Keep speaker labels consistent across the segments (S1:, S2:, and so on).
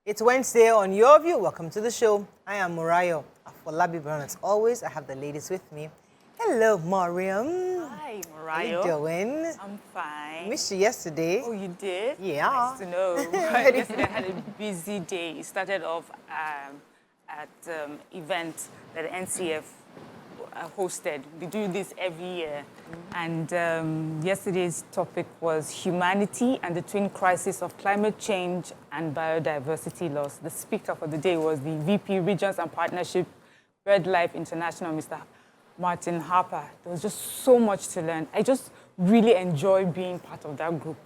S1: It's Wednesday on Yourview. Welcome to the show. I am Murayo. For Labi Brown, as always, I have the ladies with me. Hello, Mariam.
S2: Hi, Murayo.
S1: How you doing?
S2: I'm fine.
S1: Missed you yesterday.
S2: Oh, you did?
S1: Yeah.
S2: Nice to know. Yesterday I had a busy day. It started off at event that the NCF hosted. We do this every year. And yesterday's topic was humanity and the twin crisis of climate change and biodiversity loss. The speaker for the day was the VP Regions and Partnership, BirdLife International, Mr. Martin Harper. There was just so much to learn. I just really enjoy being part of that group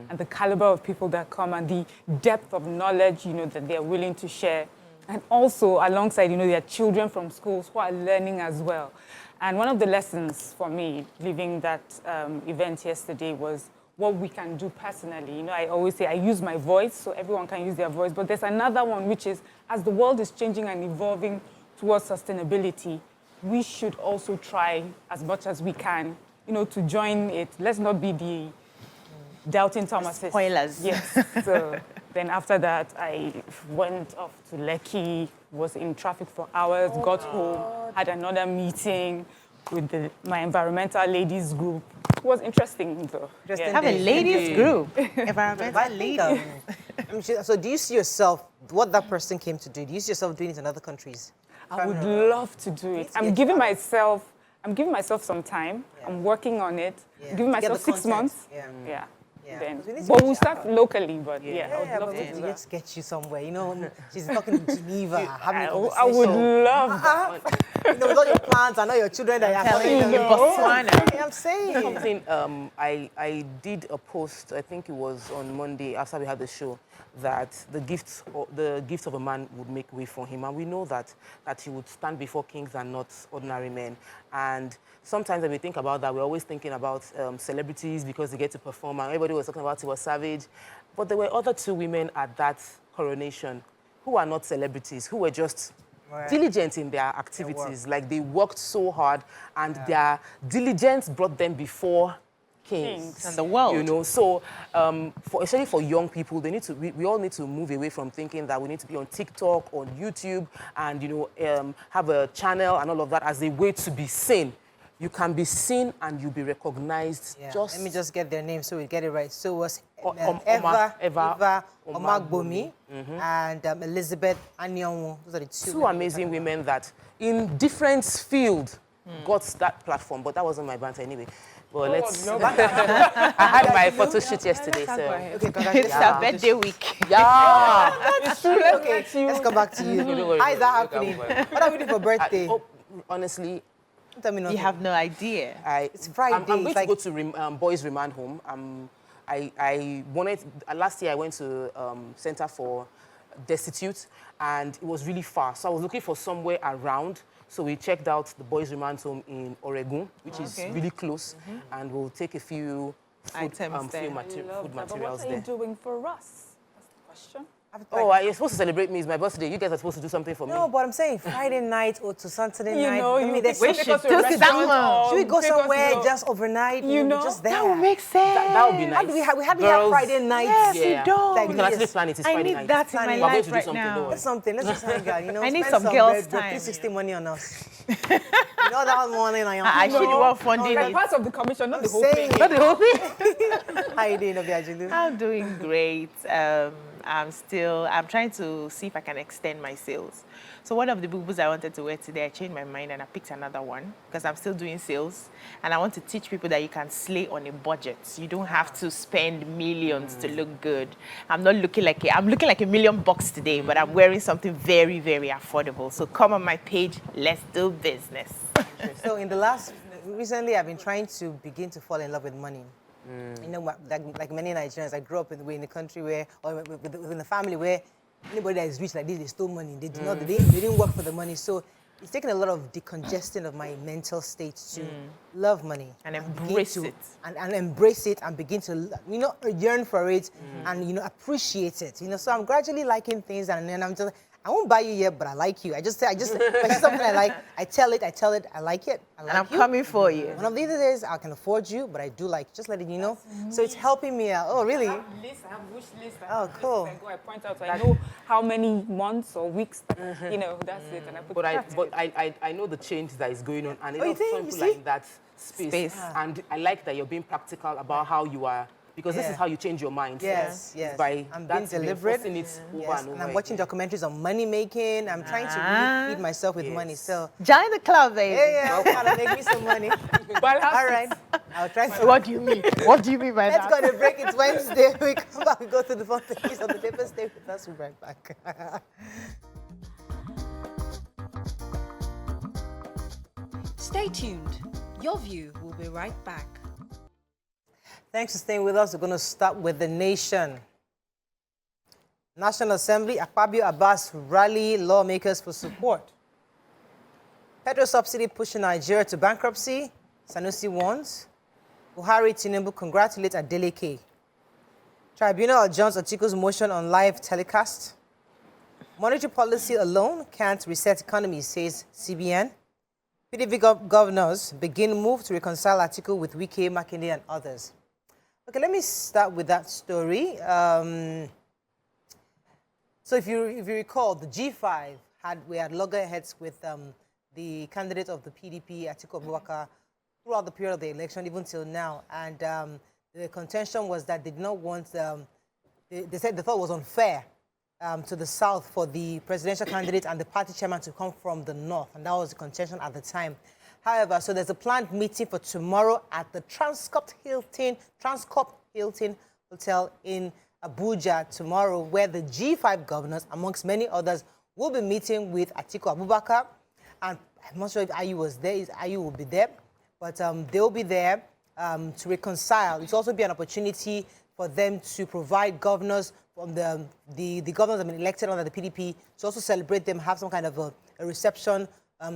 S2: and the caliber of people that come and the depth of knowledge, that they're willing to share. And also, alongside, there are children from schools who are learning as well. And one of the lessons for me, leaving that event yesterday, was what we can do personally. I always say I use my voice, so everyone can use their voice. But there's another one, which is, as the world is changing and evolving towards sustainability, we should also try as much as we can, to join it. Let's not be the doubting Thomases.
S3: Spoilers.
S2: Yes. So then after that, I went off to Lekki, was in traffic for hours, got home, had another meeting with my environmental ladies group. It was interesting, though.
S3: Yeah. Have a ladies group. Environmental ladies.
S1: So do you see yourself, what that person came to do, do you see yourself doing it in other countries?
S2: I would love to do it. I'm giving myself some time. Yeah. I'm working on it. I'm giving myself 6 months. Yeah. Then. But we'll start locally, but I would love to do that.
S1: Let's get you somewhere. She's talking to Geneva.
S2: I would love that.
S1: With all your plans and all your children that are telling you.
S3: Botswana.
S1: I'm saying.
S4: Something, I did a post, I think it was on Monday after we had the show, that the gifts of a man would make way for him. And we know that he would stand before kings and not ordinary men. And sometimes when we think about that, we're always thinking about celebrities because they get to perform. And everybody was talking about Tiwa Savage. But there were other two women at that coronation who are not celebrities, who were just diligent in their activities. Like they worked so hard and their diligence brought them before kings
S3: and the world.
S4: So especially for young people, they need to. We all need to move away from thinking that we need to be on TikTok, on YouTube, and have a channel and all of that as a way to be seen. You can be seen and you'll be recognized.
S1: Yeah. Let me just get their names so we get it right. So it was Eva Omagbomi and Elizabeth Anyonwu. Those are the
S4: two amazing women that in different fields got that platform, but that wasn't my banter anyway. Well, I had my photo shoot yesterday, so...
S3: Okay, it's our birthday week.
S4: Yeah!
S1: It's true. Okay, let's come back to you. How is that happening? What are we doing for birthday?
S4: Honestly...
S1: Tell me nothing.
S3: You have no idea.
S1: It's Friday.
S4: I'm going to go to Boys Remand Home. Last year I went to Center for Destitute, and it was really far. So I was looking for somewhere around. So we checked out the Boys Remand Home in Oregon, which is really close, and we'll take a few materials there.
S2: But what are you doing for us? That's the question.
S4: You're supposed to celebrate me. It's my birthday. You guys are supposed to do something for me.
S1: No, but I'm saying Friday night or to Saturday night.
S3: Should
S1: we go somewhere just overnight? Just there.
S3: That would make sense.
S4: That would be nice.
S1: We hardly have Friday nights.
S3: Yes, it does.
S4: We can actually plan it. It's Friday night.
S3: I need that in my life right now.
S1: That's something. Let's just hang out.
S3: I need some girls' time.
S1: 360 money on us. That money on
S3: I should want funding it.
S2: Part of the commission, not the whole thing.
S4: Not the whole thing.
S1: How are you doing, Obiajilu?
S3: I'm doing great. I'm trying to see if I can extend my sales. So one of the boo-boos I wanted to wear today, I changed my mind and I picked another one because I'm still doing sales. And I want to teach people that you can slay on a budget. You don't have to spend millions to look good. I'm looking like $1 million today, but I'm wearing something very, very affordable. So come on my page, let's do business.
S1: So recently I've been trying to begin to fall in love with money. Like many Nigerians, I grew up in a country where, or within a family where anybody that is rich like this, they stole money. They didn't work for the money. So it's taken a lot of decongesting of my mental state to love money
S3: and embrace it,
S1: and embrace it and begin to yearn for it and appreciate it. So I'm gradually liking things, and then I won't buy you yet, but I like you. If I see something I like, I tell it, I like it.
S3: And I'm coming for you.
S1: One of these days, I can afford you, but I do like, just letting you know. So it's helping me out. Oh, really?
S2: I have lists, I have wish lists.
S1: Oh, cool.
S2: I point out, I know how many months or weeks, that's it. And I put
S4: I know the change that is going on, and
S1: you think?
S4: some
S1: You
S4: people are
S1: see?
S4: in that space. And I like that you're being practical about how you are, because this is how you change your mind.
S1: Yes.
S4: By
S1: I'm being deliberate. And I'm watching documentaries on money making. I'm trying to really feed myself with money. So
S3: join the club, baby.
S1: Yeah, gotta make me some money. All right, I'll try.
S3: What do you mean? What do you mean by that?
S1: Let's go to break. It's Wednesday. We come back. We go through the phone pages on the paper. Stay with us. We'll be right back.
S5: Stay tuned. Yourview will be right back.
S1: Thanks for staying with us. We're going to start with the nation. National Assembly, Akpabio Abbas rally lawmakers for support. Petrol subsidy pushing Nigeria to bankruptcy, Sanusi warns. Buhari Tinubu congratulates Adeleke. Tribunal adjourns Atiku's motion on live telecast. Monetary policy alone can't reset economy, says CBN. PDP governors begin move to reconcile Atiku with Wike, Makinde and others. Okay, let me start with that story. So if you recall, the G5 we had loggerheads with the candidate of the PDP, Atiku Abubakar, throughout the period of the election, even till now. And the contention was that they did not want, they said they thought it was unfair to the South for the presidential candidate and the party chairman to come from the North. And that was the contention at the time. However, so there's a planned meeting for tomorrow at the Transcorp Hilton Hotel in Abuja tomorrow, where the G5 governors, amongst many others, will be meeting with Atiku Abubakar. And I'm not sure if Ayu was there. Ayu will be there. But they'll be there to reconcile. It's also be an opportunity for them to provide governors from the governors that have been elected under the PDP to also celebrate them, have some kind of a reception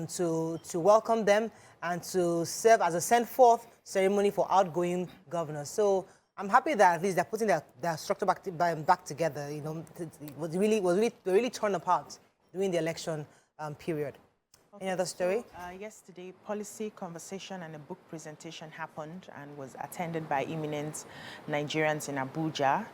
S1: to welcome them and to serve as a send-forth ceremony for outgoing governors. So I'm happy that at least they're putting their structure back together. You know, it was really torn apart during the election period. Okay, any other story?
S3: So, yesterday, policy conversation and a book presentation happened and was attended by eminent Nigerians in Abuja.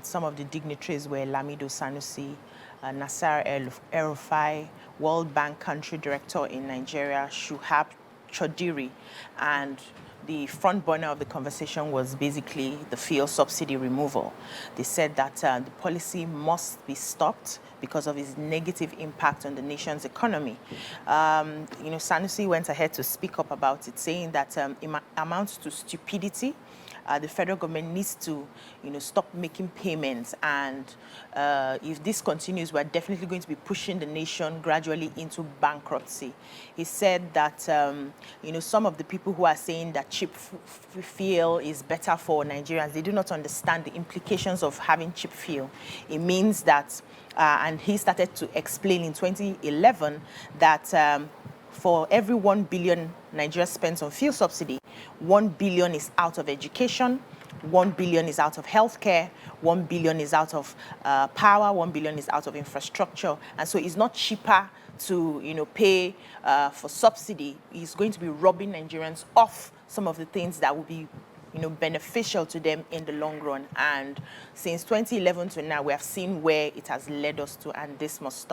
S3: Some of the dignitaries were Lamido Sanusi, Nasser El-Rufai, World Bank Country Director in Nigeria, Shuhab Chodiri, and the front burner of the conversation was basically the fuel subsidy removal. They said that the policy must be stopped because of its negative impact on the nation's economy. Sanusi went ahead to speak up about it, saying that it amounts to stupidity. The federal government needs to, stop making payments, and if this continues, we're definitely going to be pushing the nation gradually into bankruptcy. He said that, some of the people who are saying that cheap fuel is better for Nigerians, they do not understand the implications of having cheap fuel. It means that, and he started to explain in 2011 that for every 1 billion Nigeria spends on fuel subsidy, 1 billion is out of education, 1 billion is out of healthcare, 1 billion is out of power, 1 billion is out of infrastructure. And so it's not cheaper to, pay for subsidy. It's going to be robbing Nigerians off some of the things that will be beneficial to them in the long run. And since 2011 to now, we have seen where it has led us to, and this must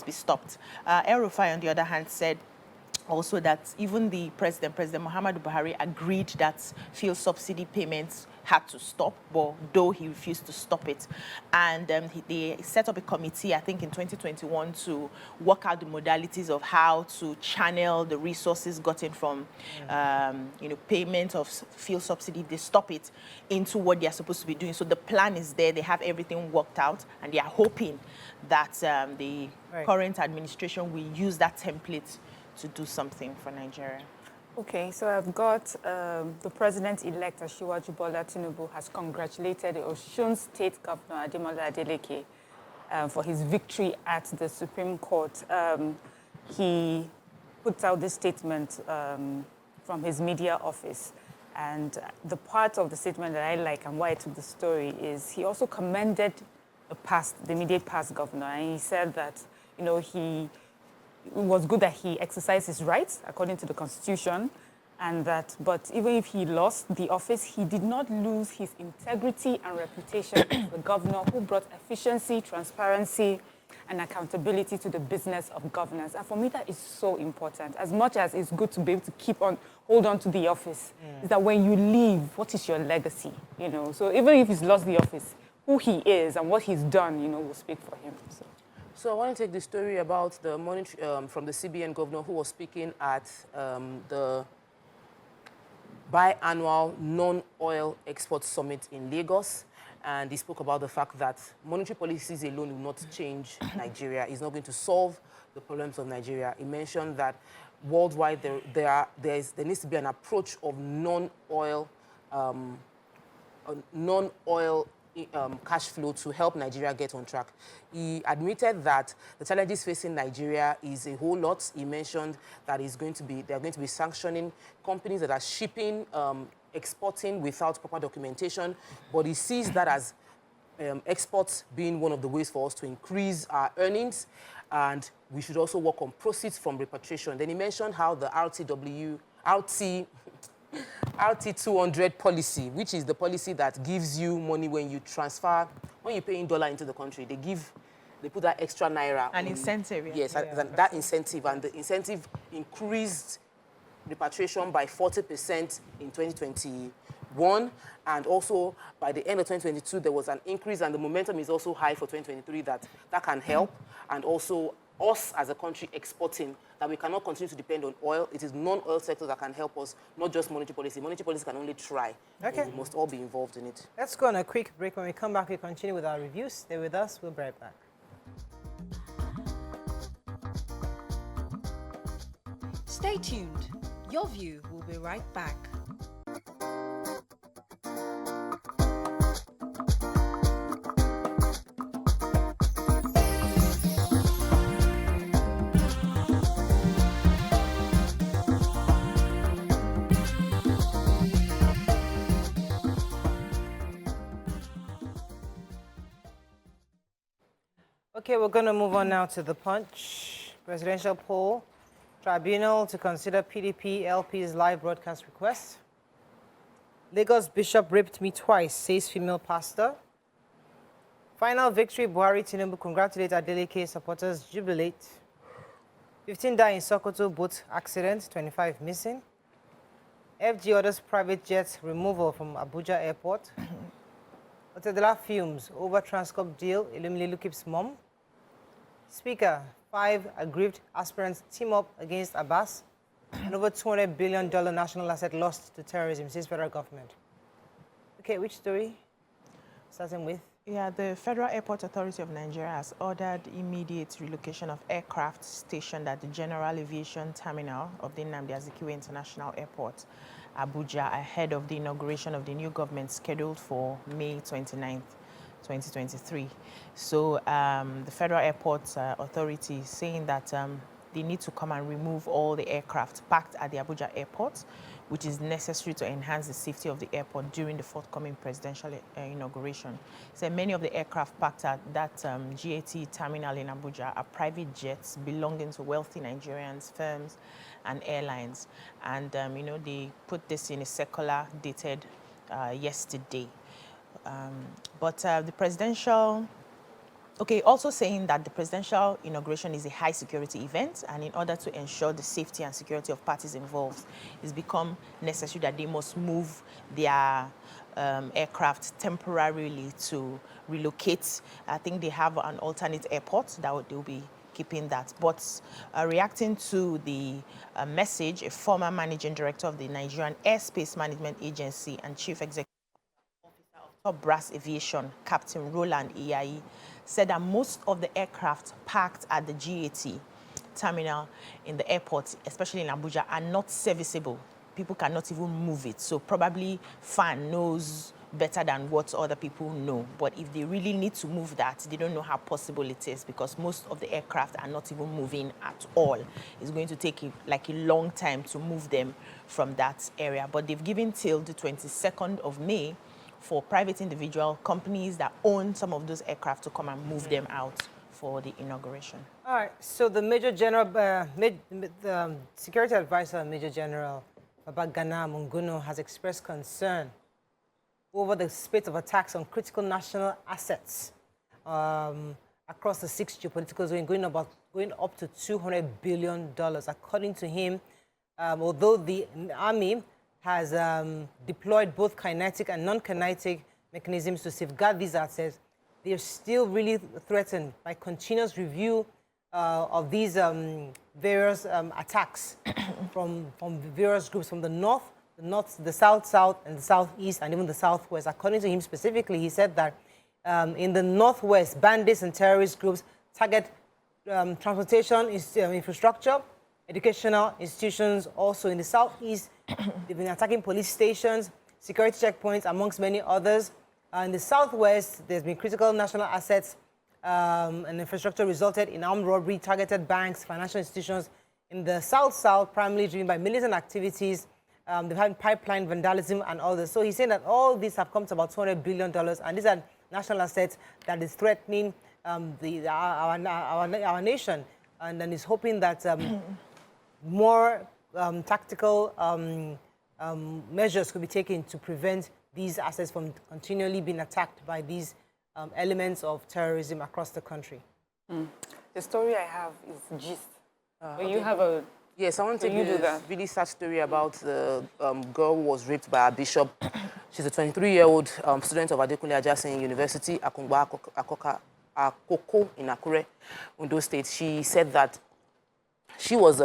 S3: be stopped. El-Rufai, on the other hand, said also that even the President Muhammadu Buhari, agreed that fuel subsidy payments had to stop, but though he refused to stop it. And they set up a committee, I think in 2021, to work out the modalities of how to channel the resources gotten from, payment of fuel subsidy, if they stop it, into what they are supposed to be doing. So the plan is there, they have everything worked out, and they are hoping that the current administration will use that template to do something for Nigeria.
S2: Okay, so I've got the president-elect Asiwaju Bola Tinubu has congratulated the Osun State Governor Ademola Adeleke for his victory at the Supreme Court. He put out this statement from his media office, and the part of the statement that I like and why I took the story is he also commended the immediate past governor, and he said that, it was good that he exercised his rights according to the Constitution, and that, but even if he lost the office, he did not lose his integrity and reputation as the governor who brought efficiency, transparency, and accountability to the business of governance. And for me, that is so important. As much as it's good to be able to hold on to the office, is that when you leave, what is your legacy? So even if he's lost the office, who he is and what he's done, will speak for him.
S4: So I want to take the story about the monetary, from the CBN governor who was speaking at the biannual non-oil export summit in Lagos. And he spoke about the fact that monetary policies alone will not change Nigeria. It's not going to solve the problems of Nigeria. He mentioned that worldwide there needs to be an approach of non-oil cash flow to help Nigeria get on track. He admitted that the challenges facing Nigeria is a whole lot. He mentioned that they're going to be sanctioning companies that are shipping, exporting without proper documentation, but he sees that as exports being one of the ways for us to increase our earnings, and we should also work on proceeds from repatriation. Then he mentioned how the RT 200 policy, which is the policy that gives you money when you pay in dollar into the country, they put that extra naira.
S3: An incentive.
S4: Yes, that incentive, and the incentive increased repatriation by 40% in 2021, and also by the end of 2022 there was an increase, and the momentum is also high for 2023 that can help, and also us as a country exporting, that we cannot continue to depend on oil. It is non-oil sector that can help us, not just monetary policy. Monetary policy can only try.
S1: Okay.
S4: We must all be involved in it.
S1: Let's go on a quick break. When we come back, we continue with our reviews. Stay with us. We'll be right back.
S5: Stay tuned. Your View will be right back.
S1: Okay, we're going to move on now to the Punch. Presidential poll. Tribunal to consider PDP LP's live broadcast request. Lagos bishop raped me twice, says female pastor. Final victory, Buhari Tinubu congratulate Adeleke supporters, jubilate. 15 die in Sokoto boat accident, 25 missing. FG orders private jets removal from Abuja airport. Otedela fumes over Transcorp deal, Iluminu keeps mum. Speaker, 5 aggrieved aspirants team up against Abbas, and over $200 billion national asset lost to terrorism, says federal government. Okay, which story? Starting with?
S3: Yeah, the Federal Airport Authority of Nigeria has ordered immediate relocation of aircraft stationed at the General Aviation Terminal of the Nnamdi Azikiwe International Airport, Abuja, ahead of the inauguration of the new government scheduled for May 29th. 2023. So the Federal Airport Authority is saying that they need to come and remove all the aircraft parked at the Abuja airport, which is necessary to enhance the safety of the airport during the forthcoming presidential inauguration. So many of the aircraft parked at that GAT terminal in Abuja are private jets belonging to wealthy Nigerians, firms, and airlines. And they put this in a circular dated yesterday. But the presidential, also saying that the presidential inauguration is a high security event, and in order to ensure the safety and security of parties involved, it's become necessary that they must move their aircraft temporarily to relocate. I think they have an alternate airport that they'll be keeping that. But reacting to the message, a former managing director of the Nigerian Airspace Management Agency and chief executive Top Brass Aviation, Captain Roland Iyayi, said that most of the aircraft parked at the GAT terminal in the airport, especially in Abuja, are not serviceable. People cannot even move it. So probably FAN knows better than what other people know. But if they really need to move that, they don't know how possible it is, because most of the aircraft are not even moving at all. It's going to take a long time to move them from that area. But they've given till the 22nd of May for private individual companies that own some of those aircraft to come and move them out for the inauguration.
S1: All right, so the Major General, Security Advisor Major General Babagana Munguno has expressed concern over the spate of attacks on critical national assets across the 6 geopolitical zones, going up to $200 billion. According to him, although the army has deployed both kinetic and non-kinetic mechanisms to safeguard these assets, they're still really threatened by continuous review of these various attacks from various groups from the north, the south, and the southeast, and even the southwest. According to him specifically, he said that in the northwest, bandits and terrorist groups target transportation infrastructure, educational institutions. Also in the southeast, they've been attacking police stations, security checkpoints, amongst many others. In the southwest, there's been critical national assets and infrastructure resulted in armed robbery, targeted banks, financial institutions. In the south, primarily driven by militant activities, they've had pipeline vandalism and others. So he's saying that all these have come to about $200 billion, and these are national assets that is threatening our nation. And then he's hoping that more tactical measures could be taken to prevent these assets from continually being attacked by these elements of terrorism across the country.
S2: The story I have is gist. But you have a...
S4: Yes, I want to give a really sad story about the girl who was raped by a bishop. She's a 23-year-old student of Adekunle Ajasin University, Akungba Akoko in Akure, Ondo State. She said that she was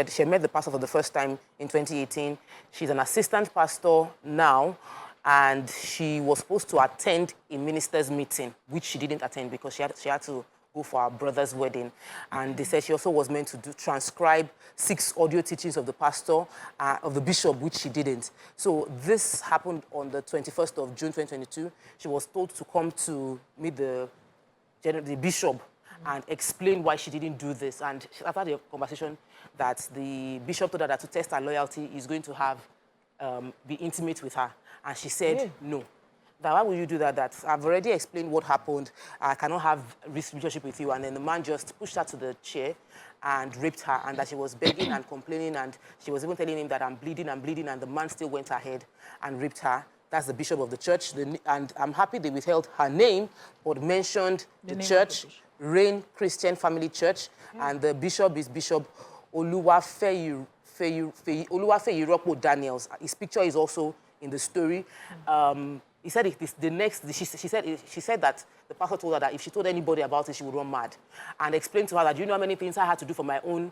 S4: she met the pastor for the first time in 2018. She's an assistant pastor now, and she was supposed to attend a minister's meeting, which she didn't attend because she had to go for her brother's wedding. And they said she also was meant to transcribe 6 audio teachings of the pastor, of the bishop, which she didn't. So this happened on the 21st of June 2022. She was told to come to meet the bishop and explain why she didn't do this. And after the conversation, that the bishop told her that to test her loyalty, he's going to have be intimate with her. And she said no. That why would you do that? That I've already explained what happened. I cannot have this relationship with you. And then the man just pushed her to the chair and raped her, and that she was begging and complaining, and she was even telling him that I'm bleeding, and the man still went ahead and raped her. That's the bishop of the church. And I'm happy they withheld her name, but mentioned the church, Reign Christian Family Church, and the bishop is Bishop Oluwafeyiropo Daniels. His picture is also in the story. He said it is the next. She said that the pastor told her that if she told anybody about it, she would run mad, and explained to her that, you know how many things I had to do for my own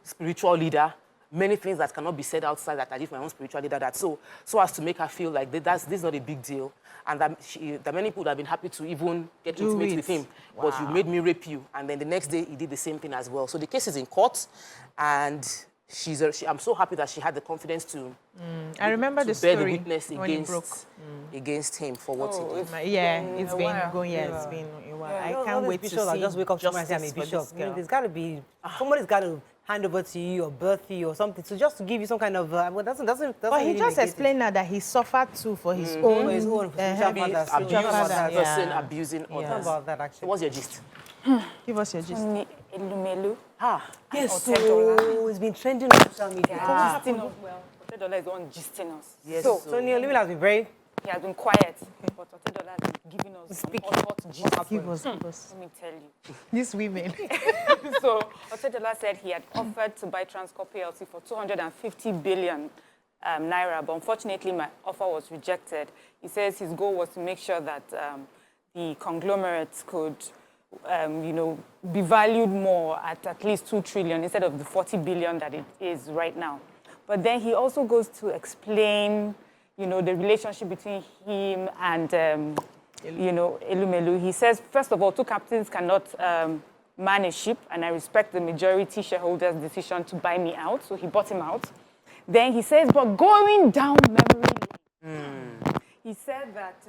S4: spiritual leader. Many things that cannot be said outside that I did for my own spiritual leader. That so as to make her feel like this is not a big deal, and that many people would have been happy to even get intimate with him. Wow. But you made me rape you, and then the next day he did the same thing as well. So the case is in court, and I'm so happy that she had the confidence to.
S3: I remember the
S4: bear
S3: story
S4: the witness against him for what he did.
S3: It's been going. It's been a while. I can't wait to see.
S1: Just wake up tomorrow and say I'm a bishop. There's got to be somebody's got to hand over to you or birth you or something. So just to give you some kind of. But
S3: he just explained now that he suffered too for his own.
S1: For his own
S4: person abusing others.
S1: About that actually.
S4: So what's your gist?
S3: Give us your gist.
S2: Iluminu.
S1: Yes, so it's been trending on social media.
S2: Gisting us well. Otedola is the one gisting us.
S1: Yes. So Iluminu has been very...
S2: He has been quiet, but Otedola has been giving us some hot gist.
S3: Give us.
S2: Let me tell you.
S3: These women.
S2: So Otedola said he had offered to buy Transcorp PLC for 250 billion naira, but unfortunately my offer was rejected. He says his goal was to make sure that the conglomerates could be valued more at least 2 trillion instead of the 40 billion that it is right now. But then he also goes to explain, the relationship between him and, Ilumelu. He says, first of all, 2 captains cannot man a ship, and I respect the majority shareholders' decision to buy me out, so he bought him out. Then he says, but going down memory lane, he said that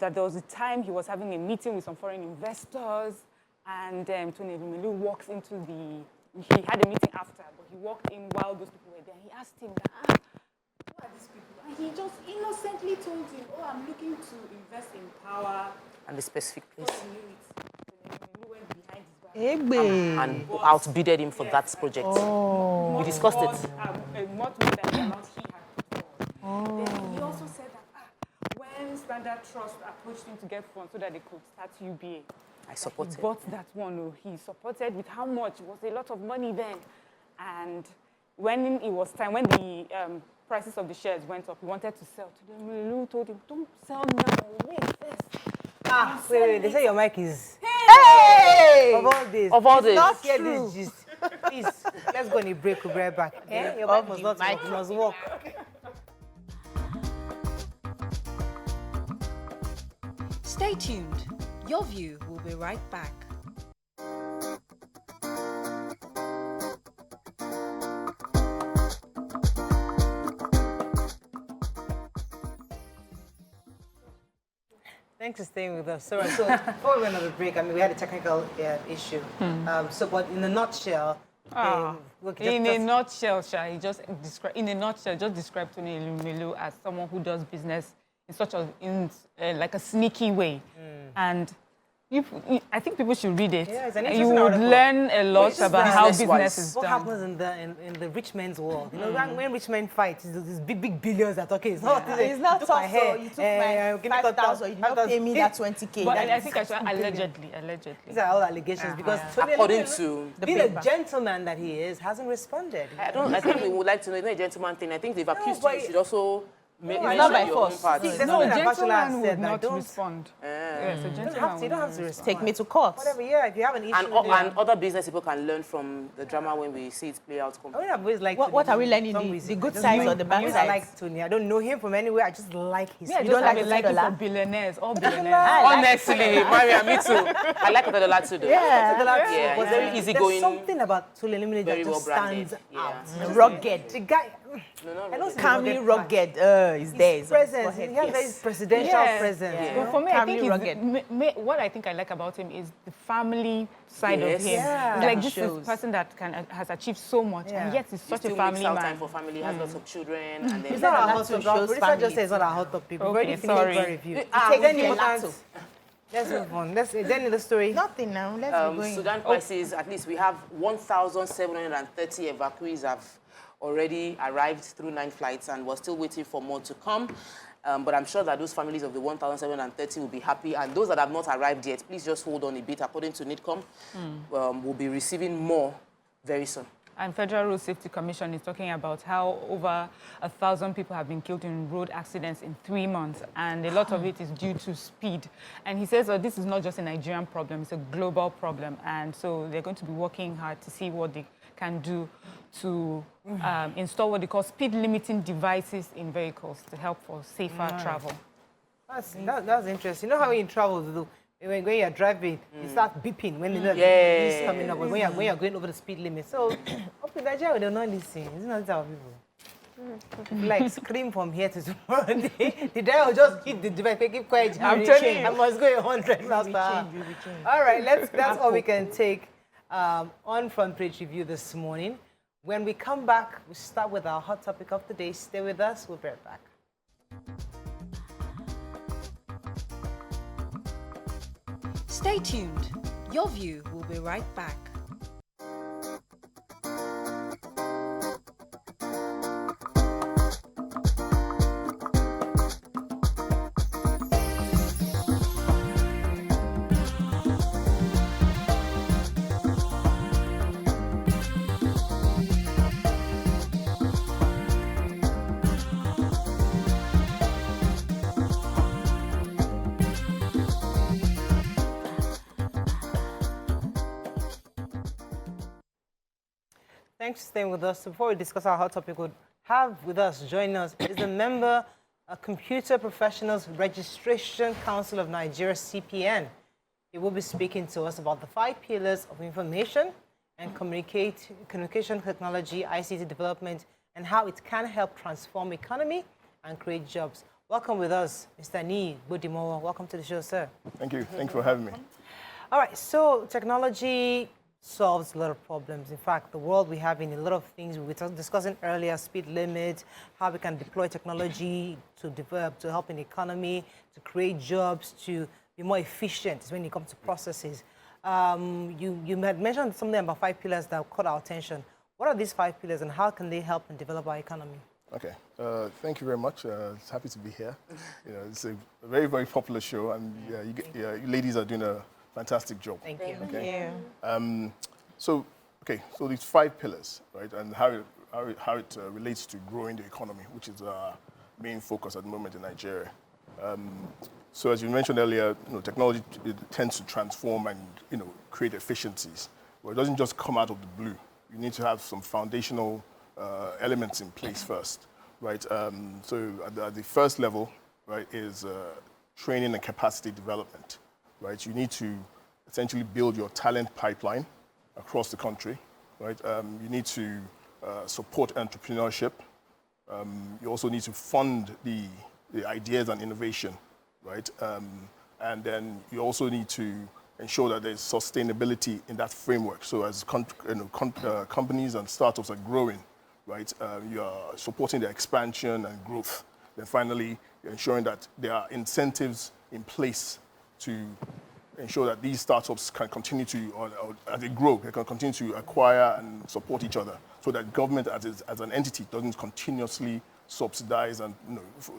S2: that there was a time he was having a meeting with some foreign investors, and Tony Ilumelu walks into he had a meeting after, but he walked in while those people were there. He asked him, who are are these people? And he just innocently told him, oh, I'm looking to invest in power.
S4: And the specific
S2: He
S4: place.
S2: went behind his back.
S4: And outbidded him for that project. We discussed it.
S2: Much more than the amount he had put forward. Then he also said that when Standard Trust approached him to get funds so that they could start UBA,
S4: I supported.
S2: he bought that one. He supported with how much? It was a lot of money then. And when it was time, when the prices of the shares went up, he wanted to sell to them. Lulu told him, don't sell now, wait first.
S1: Wait, they say your mic is...
S3: Hey!
S1: Of all this.
S4: Of all this.
S1: Not hear this gist. Please, let's go on a break. We'll be right back. Your mic must not work. Must work.
S5: Stay tuned. Your View will be right back.
S1: Thanks for staying with us. So before we went on the break, I mean, we had a technical issue. But in a nutshell,
S2: In a nutshell, he just described Tony Iluminu as someone who does business in such like a sneaky way, and I think people should read it.
S1: Yeah, it's an
S2: you
S1: interesting
S2: would
S1: article.
S2: learn a lot about how business is
S1: What
S2: done.
S1: happens in the rich men's world? You know, when rich men fight, it's these big billions that okay, it's not.
S3: It's not
S1: took my
S3: tough,
S1: hair,
S3: so you took my 5,000, you did not pay me that 20K.
S2: But
S3: That
S2: I
S3: is
S2: think allegedly.
S1: These are all allegations because Tony
S4: According
S1: Iluminu,
S4: to
S3: the
S1: being a
S3: paper.
S1: gentleman that he is, hasn't responded.
S4: I think we would like to know, it's not a gentleman thing. I think they've accused you, you should also make
S1: it's
S4: mention
S3: not by
S4: your own
S3: force.
S4: part.
S1: There's
S2: No,
S1: something that Bachelor
S2: gentleman
S1: said
S2: would
S1: that
S2: not
S1: don't-
S2: respond. Yes, a
S1: You don't
S2: gentleman
S1: have to
S2: would not
S1: respond.
S2: respond.
S3: Take me to court.
S1: Whatever, yeah, if you have an issue
S4: And,
S1: with it.
S4: and other business people can learn from the drama when we see it play out.
S1: I mean, I've always liked
S3: What
S1: Tony
S3: are we
S1: for
S3: learning?
S1: some
S3: The
S1: reason.
S3: good
S1: I just
S3: sides
S1: like-
S3: or the bad
S1: I always
S3: sides?
S1: like Tony. I don't know him from anywhere. I just like his.
S2: Yeah,
S3: You
S2: just
S3: don't
S2: have
S3: like
S2: a liking
S3: $10?
S2: for billionaires, all billionaires.
S4: Honestly, Maria, me too. I like Otedola too, though.
S3: Yeah.
S1: Was
S4: very easygoing,
S1: There's something about Tony Iluminu that
S4: very
S1: just
S4: well-branded.
S1: stands
S4: Yeah.
S1: out.
S3: Rugged.
S1: The guy,
S4: No,
S1: I don't see
S3: Calmly
S1: the rugged part.
S3: rugged. Is there.
S1: His presence, he has very presidential
S2: Yes.
S1: presence.
S3: Yeah.
S1: you
S2: But
S1: know?
S2: for me, I
S3: Calmly
S2: think
S3: rugged.
S2: what I think I like about him is the family side
S4: Yes.
S2: of him.
S1: Yeah.
S2: It's like
S3: That
S2: this is a
S3: shows.
S2: person that has achieved so much,
S1: Yeah.
S2: and yet he's
S4: He
S2: such a
S4: still
S2: family
S4: makes out
S2: man.
S4: time for family, has lots of children, and then
S1: It's not our
S3: That
S1: hot
S3: too
S1: topic. Our
S3: shows
S1: producer
S3: family
S1: just says it's not our hot topic. We've
S2: Okay,
S1: already finished
S2: sorry.
S1: our review.
S3: Take
S1: Then
S3: the
S1: important.
S3: gelato.
S1: Let's move on. Is there any other story?
S3: Nothing now. Let's be going.
S4: Sudan crisis, at least we have 1,730 evacuees have already arrived through 9 flights, and we're still waiting for more to come. But I'm sure that those families of the 1,730 will be happy. And those that have not arrived yet, please just hold on a bit. According to NIDCOM, we'll be receiving more very soon.
S2: And Federal Road Safety Commission is talking about how over 1,000 people have been killed in road accidents in 3 months, and a lot of it is due to speed. And he says this is not just a Nigerian problem, it's a global problem. And so they're going to be working hard to see what they can do to install what they call speed limiting devices in vehicles to help for safer travel.
S1: That's interesting. You know how in travel, when you're driving, you start beeping when you know
S4: Yeah.
S1: it's coming up, when you're going over the speed limit. So, up in Nigeria, they'll not listen. It's not that people. Like, scream from here to tomorrow. The driver will just hit the device, keep quiet.
S2: I'm telling you.
S1: I must go 100 miles per hour. All right, that's all we can take on Front Page Review this morning. When we come back, we start with our hot topic of the day. Stay with us. We'll be right back.
S5: Stay tuned. Your View will be right back.
S1: Thanks for staying with us. Before we discuss our hot topic, we'll have with us, join us, is a member of Computer Professionals Registration Council of Nigeria, CPN. He will be speaking to us about the 5 pillars of information and communication technology, ICT development, and how it can help transform economy and create jobs. Welcome with us, Mr. Ni Budimowo. Welcome to the show, sir.
S6: Thank you. Thank you for having me.
S1: All right, so technology, solves a lot of problems. In fact, the world we have in a lot of things we were discussing earlier, speed limits, how we can deploy technology to develop, to help in the economy, to create jobs, to be more efficient when it comes to processes. You had mentioned something about 5 pillars that caught our attention. What are these 5 pillars and how can they help and develop our economy?
S6: Okay, thank you very much. It's happy to be here. You know, it's a very, very popular show, and you ladies are doing a fantastic job.
S1: Thank you.
S6: Okay. So these 5 pillars, right, and how it relates to growing the economy, which is our main focus at the moment in Nigeria. So as you mentioned earlier, technology tends to transform and create efficiencies. Well, it doesn't just come out of the blue. You need to have some foundational elements in place first, right? So at the first level, right, is training and capacity development, right? You need to essentially build your talent pipeline across the country, right? You need to support entrepreneurship. You also need to fund the ideas and innovation, right? And then you also need to ensure that there's sustainability in that framework. So as companies and startups are growing, right, you are supporting their expansion and growth. Then finally, you're ensuring that there are incentives in place to ensure that these startups can continue to, or as they grow, they can continue to acquire and support each other, so that government as an entity doesn't continuously subsidize and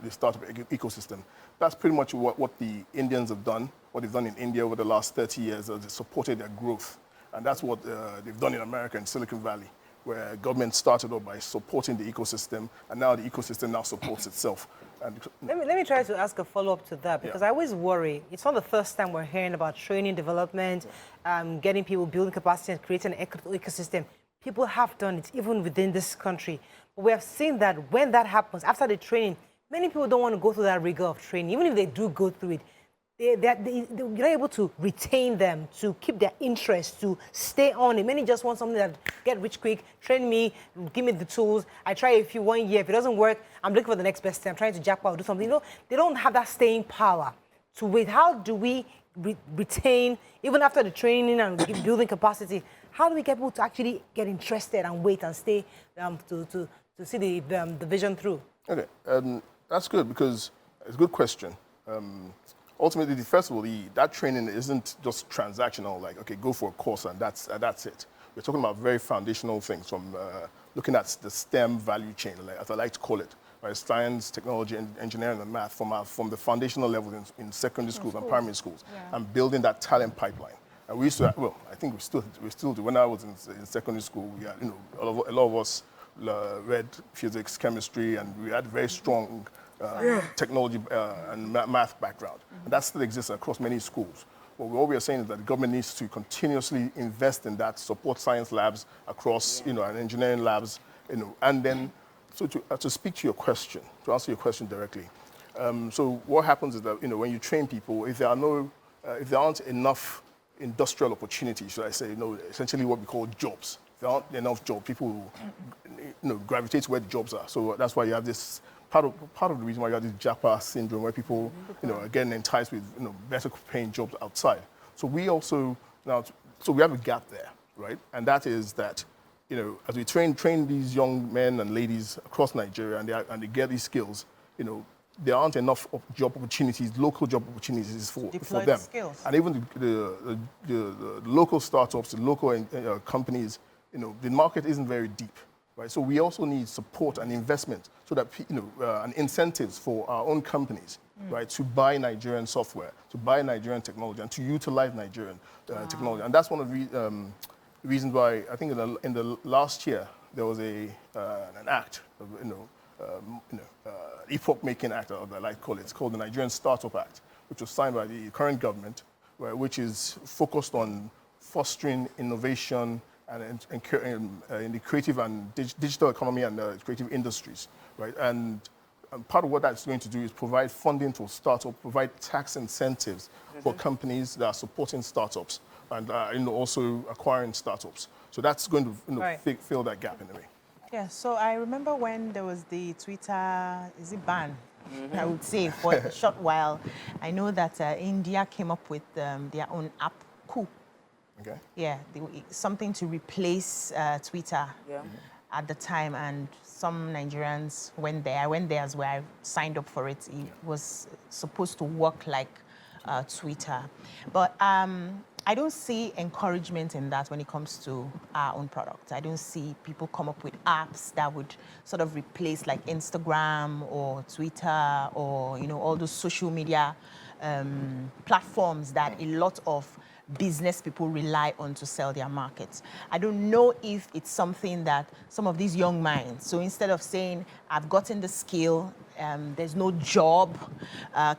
S6: the startup ecosystem. That's pretty much what the Indians have done, what they've done in India over the last 30 years, as they supported their growth. And that's what they've done in America, in Silicon Valley, where government started off by supporting the ecosystem, and now the ecosystem now supports itself. And
S1: let me try to ask a follow-up to that, because I always worry. It's not the first time we're hearing about training, development, getting people building capacity and creating an ecosystem. People have done it, even within this country. But we have seen that when that happens, after the training, many people don't want to go through that rigor of training. Even if they do go through it, you're not able to retain them, to keep their interest, to stay on it. Many just want something that get rich quick, train me, give me the tools. I try it for 1 year. If it doesn't work, I'm looking for the next best thing. I'm trying to jackpot or do something. They don't have that staying power to wait. How do we retain, even after the training and building capacity, how do we get people to actually get interested and wait and stay to see the vision through?
S6: Okay, that's good, because it's a good question. Ultimately, first of all, that training isn't just transactional, like, okay, go for a course and that's it. We're talking about very foundational things, from looking at the STEM value chain, as I like to call it, right? Science, technology, engineering, and math, from the foundational level in secondary schools and primary schools, and building that talent pipeline. And we used to, well, I think we still do. When I was in secondary school, we had, a lot of us read physics, chemistry, and we had very strong technology and math background. And that still exists across many schools. But what we are saying is that the government needs to continuously invest in that, support science labs across, and engineering labs, and then, so to speak to your question, to answer your question directly. So what happens is that, when you train people, if there aren't enough industrial opportunities, should I say, essentially what we call jobs. If there aren't enough jobs, people gravitate to where the jobs are. So that's why you have this, part of the reason why you have this Japa syndrome, where people, are getting enticed with, better paying jobs outside. So we also, so we have a gap there, right? And that is that, as we train these young men and ladies across Nigeria, and they get these skills, there aren't enough job opportunities, local job opportunities for them.
S3: Skills.
S6: And even the local startups, the local companies, the market isn't very deep, right? So we also need support and investment, so that, and incentives for our own companies, right, to buy Nigerian software, to buy Nigerian technology, and to utilize Nigerian technology. And that's one of the reasons why I think in the last year there was an act, epoch-making act, as I like to call it. It's called the Nigerian Startup Act, which was signed by the current government, which is focused on fostering innovation and in the creative and digital economy and creative industries, right? And part of what that's going to do is provide funding for startups, provide tax incentives for companies that are supporting startups and also acquiring startups. So that's going to fill that gap in a way.
S3: Yeah, so I remember when there was the Twitter, ban? I would say, for a short while. I know that India came up with their own app, Coup.
S6: Okay.
S3: Yeah, something to replace Twitter
S4: Yeah.
S3: at the time, and some Nigerians went there. I went there as well. I signed up for it. It was supposed to work like Twitter. But I don't see encouragement in that when it comes to our own product. I don't see people come up with apps that would sort of replace like Instagram or Twitter or, you know, all those social media platforms that a lot of business people rely on to sell their markets. I don't know if it's something that some of these young minds, so instead of saying, I've gotten the skill, there's no job,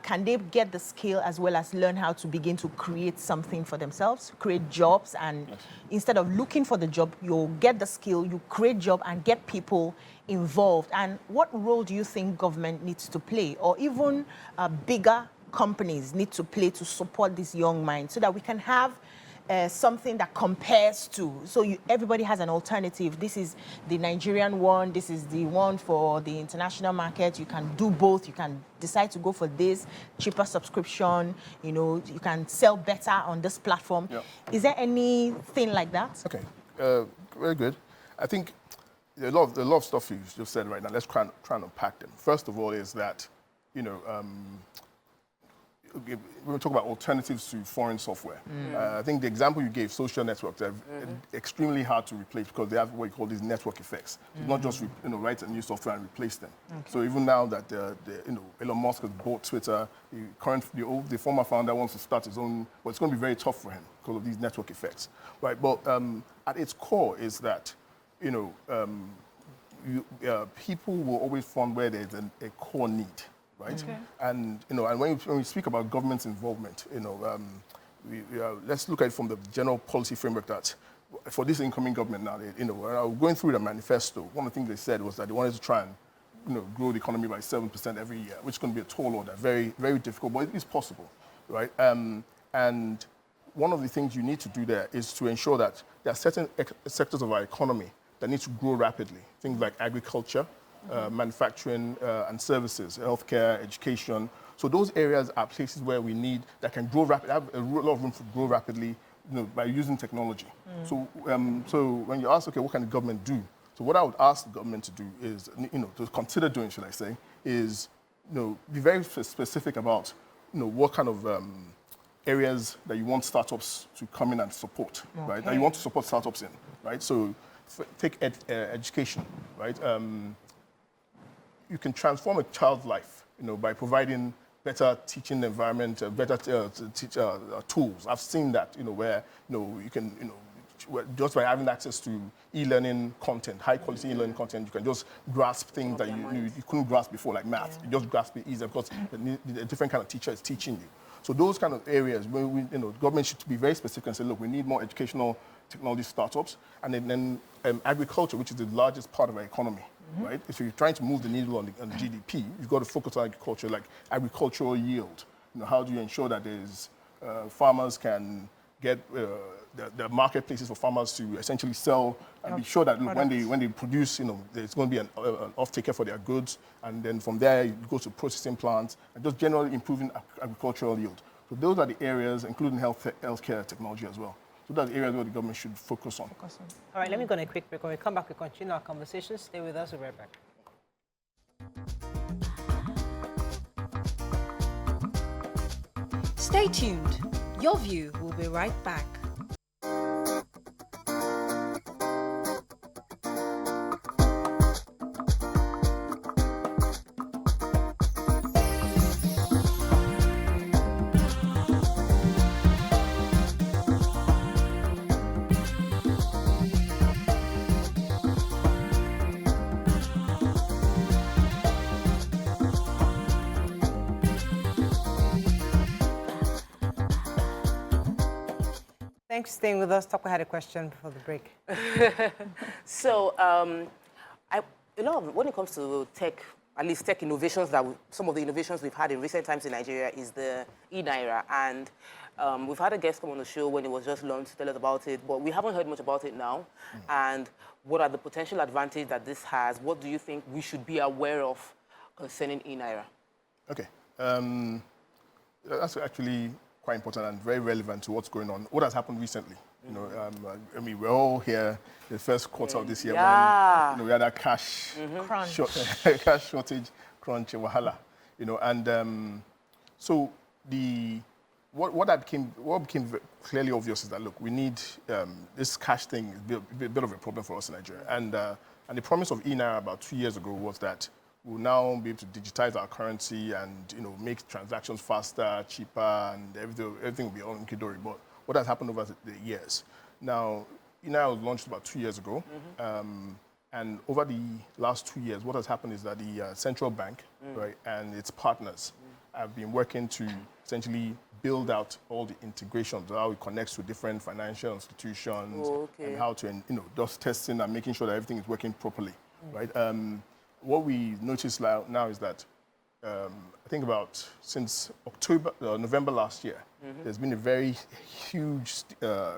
S3: can they get the skill as well as learn how to begin to create something for themselves, create jobs, and instead of looking for the job, you'll get the skill, you create job and get people involved. And what role do you think government needs to play, or even bigger companies need to play to support these young minds so that we can have something that compares to, so everybody has an alternative. This is the Nigerian one, this is the one for the international market. You can do both. You can decide to go for this cheaper subscription. You know, you can sell better on this platform.
S6: Yeah.
S3: Is there anything like that?
S6: Okay, very good. I think a lot of stuff you just said right now, let's try and unpack them. First of all is that, you know, when we talk about alternatives to foreign software, I think the example you gave, social networks, are extremely hard to replace because they have what you call these network effects. It's not just write a new software and replace them. Okay. So even now that Elon Musk has bought Twitter, the former founder wants to start his own, but it's going to be very tough for him because of these network effects, right? But at its core is that, you know, people will always find where there's a core need. Right? Okay. And, you know, and when we speak about government's involvement, you know, let's look at it from the general policy framework that for this incoming government now, you know, going through the manifesto, one of the things they said was that they wanted to try and, you know, grow the economy by 7% every year, which is going to be a tall order, very, very difficult, but it is possible, right? And one of the things you need to do there is to ensure that there are certain sectors of our economy that need to grow rapidly, things like agriculture, manufacturing and services, healthcare, education. So those areas are places where we need, that can grow rapidly, have a lot of room to grow rapidly, you know, by using technology. So, so when you ask, okay, what can the government do? So what I would ask the government to do is, you know, to consider doing, should I say, is, you know, be very specific about, you know, what kind of areas that you want startups to come in and support, right? That you want to support startups in, right? So take education, right? You can transform a child's life, you know, by providing better teaching environment, better tools. I've seen that, you know, where, you know, you can, you know, just by having access to e-learning content, high-quality e-learning content, you can just grasp things that you couldn't grasp before, like math. You just grasp it easier because a different kind of teacher is teaching you. So those kind of areas where you know, government should be very specific and say, look, we need more educational technology startups, and then agriculture, which is the largest part of our economy. Right? If you're trying to move the needle on the GDP, you've got to focus on agriculture, like agricultural yield. You know, how do you ensure that there's farmers can get the marketplaces for farmers to essentially sell and be sure that, look, when they produce, you know, there's going to be an off-taker for their goods, and then from there you go to processing plants and just generally improving agricultural yield. So those are the areas, including healthcare technology as well. So that's the areas where the government should focus on.
S1: All right, let me go on a quick break. When we come back, we continue our conversation. Stay with us. We'll be right back.
S5: Stay tuned. Your View will be right back.
S1: Thanks for staying with us. Toko had a question before the break.
S4: So, when it comes to tech, at least tech innovations, some of the innovations we've had in recent times in Nigeria is the eNaira. And we've had a guest come on the show when it was just launched to tell us about it, but we haven't heard much about it now. And what are the potential advantages that this has? What do you think we should be aware of concerning eNaira?
S6: Okay. That's actually quite important and very relevant to what's going on, what has happened recently, You know, I mean, we're all here the first quarter of this year
S4: Yeah.
S6: when we had that cash
S3: Crunch.
S6: cash shortage, crunch, wahala. You know, and so what became clearly obvious is that look, we need this cash thing is a bit of a problem for us in Nigeria, and the promise of eNaira about 2 years ago was that we'll now be able to digitize our currency and make transactions faster, cheaper, and everything will be all hunky-dory. But what has happened over the years? Now, eNaira was launched about 2 years ago, and over the last 2 years, what has happened is that the central bank, right, and its partners have been working to essentially build out all the integrations, how it connects to different financial institutions, and how to, just testing and making sure that everything is working properly, right? What we noticed now is that I think about since November last year, there's been a very huge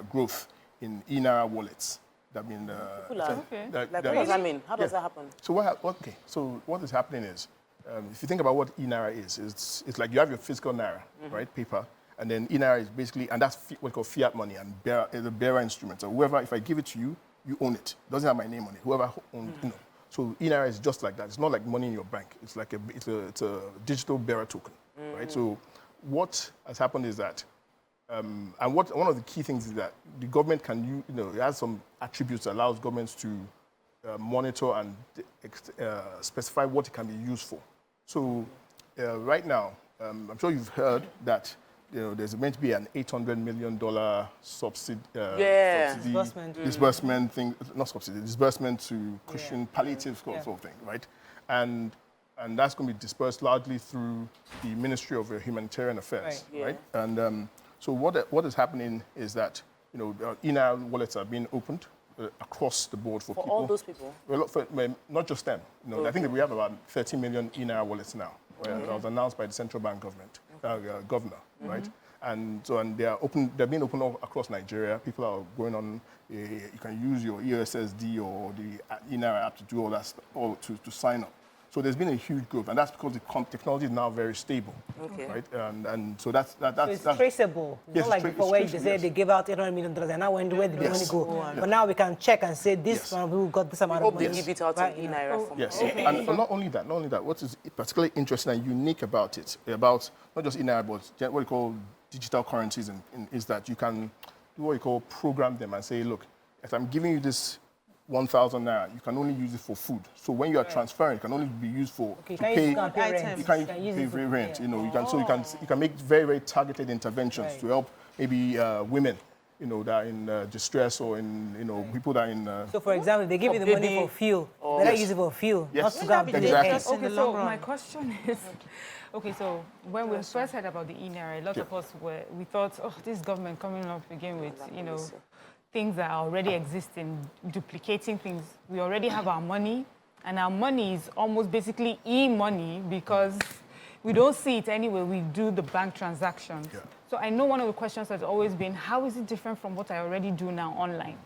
S6: growth in eNaira wallets. That mean,
S4: what does that mean? How does that happen?
S6: So what is happening is, if you think about what eNaira is, it's like you have your physical naira, right, paper, and then eNaira is basically, and that's what we call fiat money and the bearer instrument. So whoever, if I give it to you, you own it. It doesn't have my name on it. Whoever owns, So eNaira is just like that. It's not like money in your bank. It's like it's a digital bearer token, right? So what has happened is that, and one of the key things is that the government can, it has some attributes that allows governments to monitor and specify what it can be used for. So right now, I'm sure you've heard that there's meant to be an $800 million disbursement thing, not subsidy, disbursement to cushion palliative sort of thing, right? And that's going to be dispersed largely through the Ministry of Humanitarian Affairs, right? And so what is happening is that eNaira wallets are being opened across the board for people.
S4: all those people?
S6: Well, not just them. I think that we have about 30 million eNaira wallets now. That was announced by the central bank governor, right? And they're being opened all across Nigeria. People are going on. You can use your EOSSD or the eNaira app to do all that stuff, or to sign up. So there's been a huge growth, and that's because the technology is now very stable, right? And so that's
S1: it's traceable. It's not like before where they say they give out $800 million and now where did the money go? But now we can check and say this one who got this amount of money.
S4: Hope they give it out in eNaira form.
S6: Yes, and not only that. What is particularly interesting and unique about it, about not just eNaira, but what we call digital currencies, is that you can do what you call program them and say, look, if I'm giving you this 1,000 naira, you can only use it for food. So when you are transferring, it can only be used for to pay. You can pay rent. You can make very, very targeted interventions to help maybe women, that are in distress, or in people that are in.
S1: So for example, they give you the money for fuel. Better use it for fuel, not to go and
S6: exactly.
S2: Okay, so my question is, so when we first heard about the eNaira, a lot of us we thought, this government coming up again with things that are already existing, duplicating things. We already have our money, and our money is almost basically e-money because we don't see it anyway. We do the bank transactions. Yeah. So I know one of the questions has always been, how is it different from what I already do now online?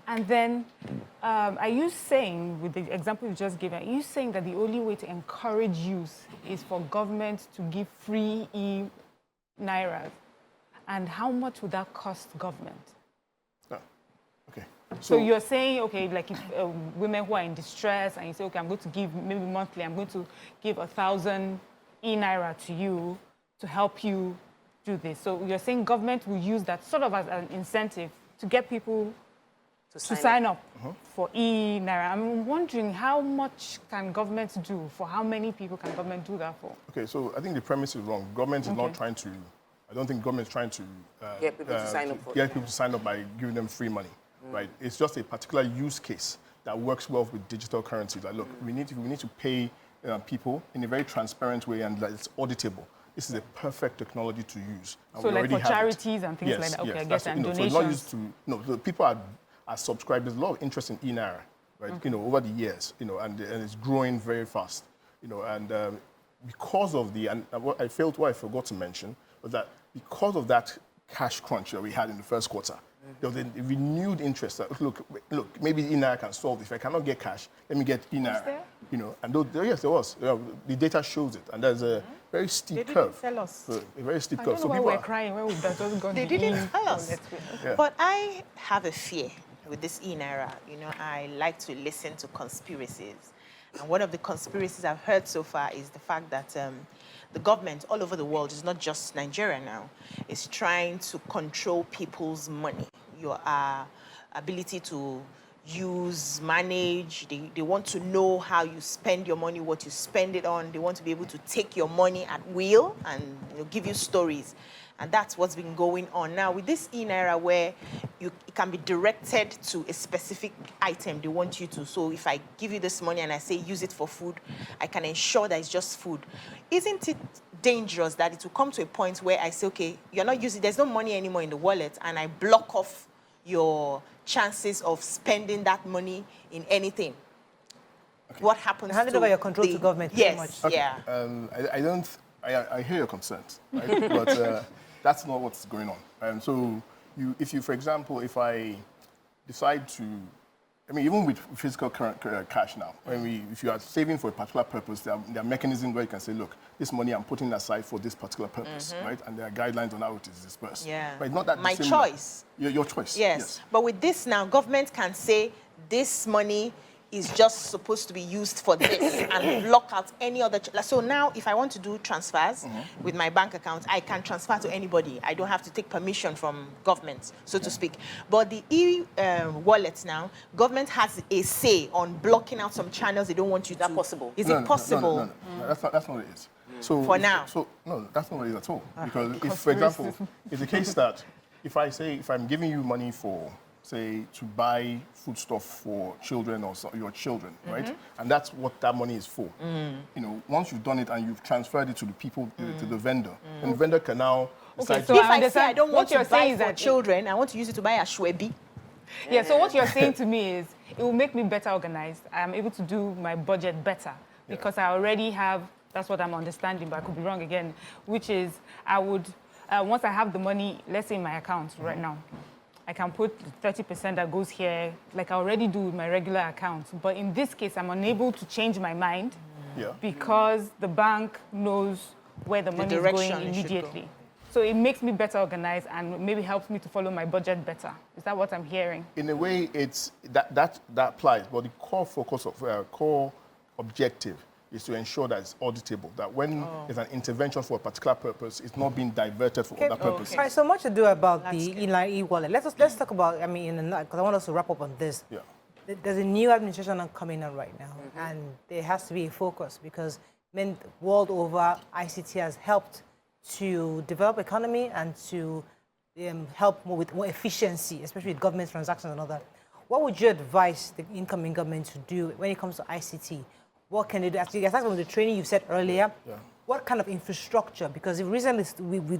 S2: And then, are you saying, with the example you just gave, are you saying that the only way to encourage use is for government to give free e-Nairas? And how much would that cost government? So you're saying, like if women who are in distress, and you say, I'm going to give, maybe monthly, I'm going to give 1,000 eNaira to you to help you do this. So you're saying government will use that sort of as an incentive to get people to sign up for eNaira. I'm wondering, how much can government do? For how many people can government do that for?
S6: Okay, so I think the premise is wrong. Government is not trying to, I don't think government is trying to
S4: get people to sign up for
S6: get people to sign up by giving them free money. Right, it's just a particular use case that works well with digital currencies. Like, look, we need to pay people in a very transparent way and that it's auditable. This is a perfect technology to use. And
S2: so, like for charities and things like that. Okay, I guess, and donations.
S6: So it's not used to. The people are subscribed. There's a lot of interest in eNaira, right? Over the years, and it's growing very fast. And because of what I forgot to mention was that because of that cash crunch that we had in the first quarter, There was a renewed interest that, look, maybe eNaira can solve this. If I cannot get cash, let me get eNaira. You know, and yes, there was. The data shows it, and there's a very steep curve.
S3: They didn't tell us.
S6: A very steep
S2: I
S6: curve.
S2: don't know
S6: So
S2: why
S6: people
S2: we're crying when we've just gone
S3: They
S2: to
S3: didn't tell us.
S6: Yeah.
S3: But I have a fear with this eNaira. You know, I like to listen to conspiracies. And one of the conspiracies I've heard so far is the fact that the government all over the world, it's not just Nigeria now, is trying to control people's money, your ability to use, manage. They want to know how you spend your money, what you spend it on. They want to be able to take your money at will and give you stories. And that's what's been going on. Now, with this eNaira where it can be directed to a specific item they want you to. So if I give you this money and I say use it for food, I can ensure that it's just food. Isn't it dangerous that it will come to a point where I say, okay, you're not using, there's no money anymore in the wallet, and I block off your chances of spending that money in anything? Okay. What happens
S1: Hand it over your control to government.
S3: Yes,
S1: Okay.
S3: yeah.
S6: I hear your concerns, right? But that's not what's going on. So if you, for example, if I decide to, I mean, even with physical cash now, if you are saving for a particular purpose, there are mechanisms where you can say, look, this money I'm putting aside for this particular purpose, right? And there are guidelines on how it is dispersed.
S3: Yeah.
S6: But it's not that
S3: my
S6: dissimilar.
S3: choice.
S6: Your choice.
S3: Yes. But with this now, government can say this money is just supposed to be used for this and block out any other. So now, if I want to do transfers with my bank account, I can transfer to anybody. I don't have to take permission from government, so to speak. But the e-wallets now, government has a say on blocking out some channels they don't want you to.
S4: Is that possible?
S3: Is it possible?
S6: No, that's not what it is. So
S3: for now?
S6: No, that's not what it is at all. Because if, for example, it's the case that if I'm giving you money for, say, to buy foodstuff for children or your children, right? And that's what that money is for. You know, once you've done it and you've transferred it to the people, to the vendor, and the vendor can now decide.
S2: so
S3: If
S2: I
S3: I say I don't want
S2: what you're
S3: to buy
S2: saying is
S3: for
S2: that
S3: children, I want to use it to buy a shwebi.
S2: Yeah, so what you're saying to me is it will make me better organized. I'm able to do my budget better because I already have, that's what I'm understanding, but I could be wrong again, which is I would, once I have the money, let's say in my account right now, I can put 30% that goes here, like I already do with my regular account. But in this case, I'm unable to change my mind because the bank knows where the money is going immediately. So it makes me better organized and maybe helps me to follow my budget better. Is that what I'm hearing?
S6: In a way, it's that applies, but the core focus of core objective is to ensure that it's auditable, that when there's an intervention for a particular purpose, it's not being diverted for other purposes.
S1: All right, so much to do about the eNaira e-wallet. Let's talk about, I mean, because I want us to wrap up on this.
S6: Yeah.
S1: There's a new administration coming in right now, and there has to be a focus because world over, ICT has helped to develop economy and to help with more efficiency, especially with government transactions and all that. What would you advise the incoming government to do when it comes to ICT? What can they do? Actually, aside from the training you said earlier, what kind of infrastructure? Because recently,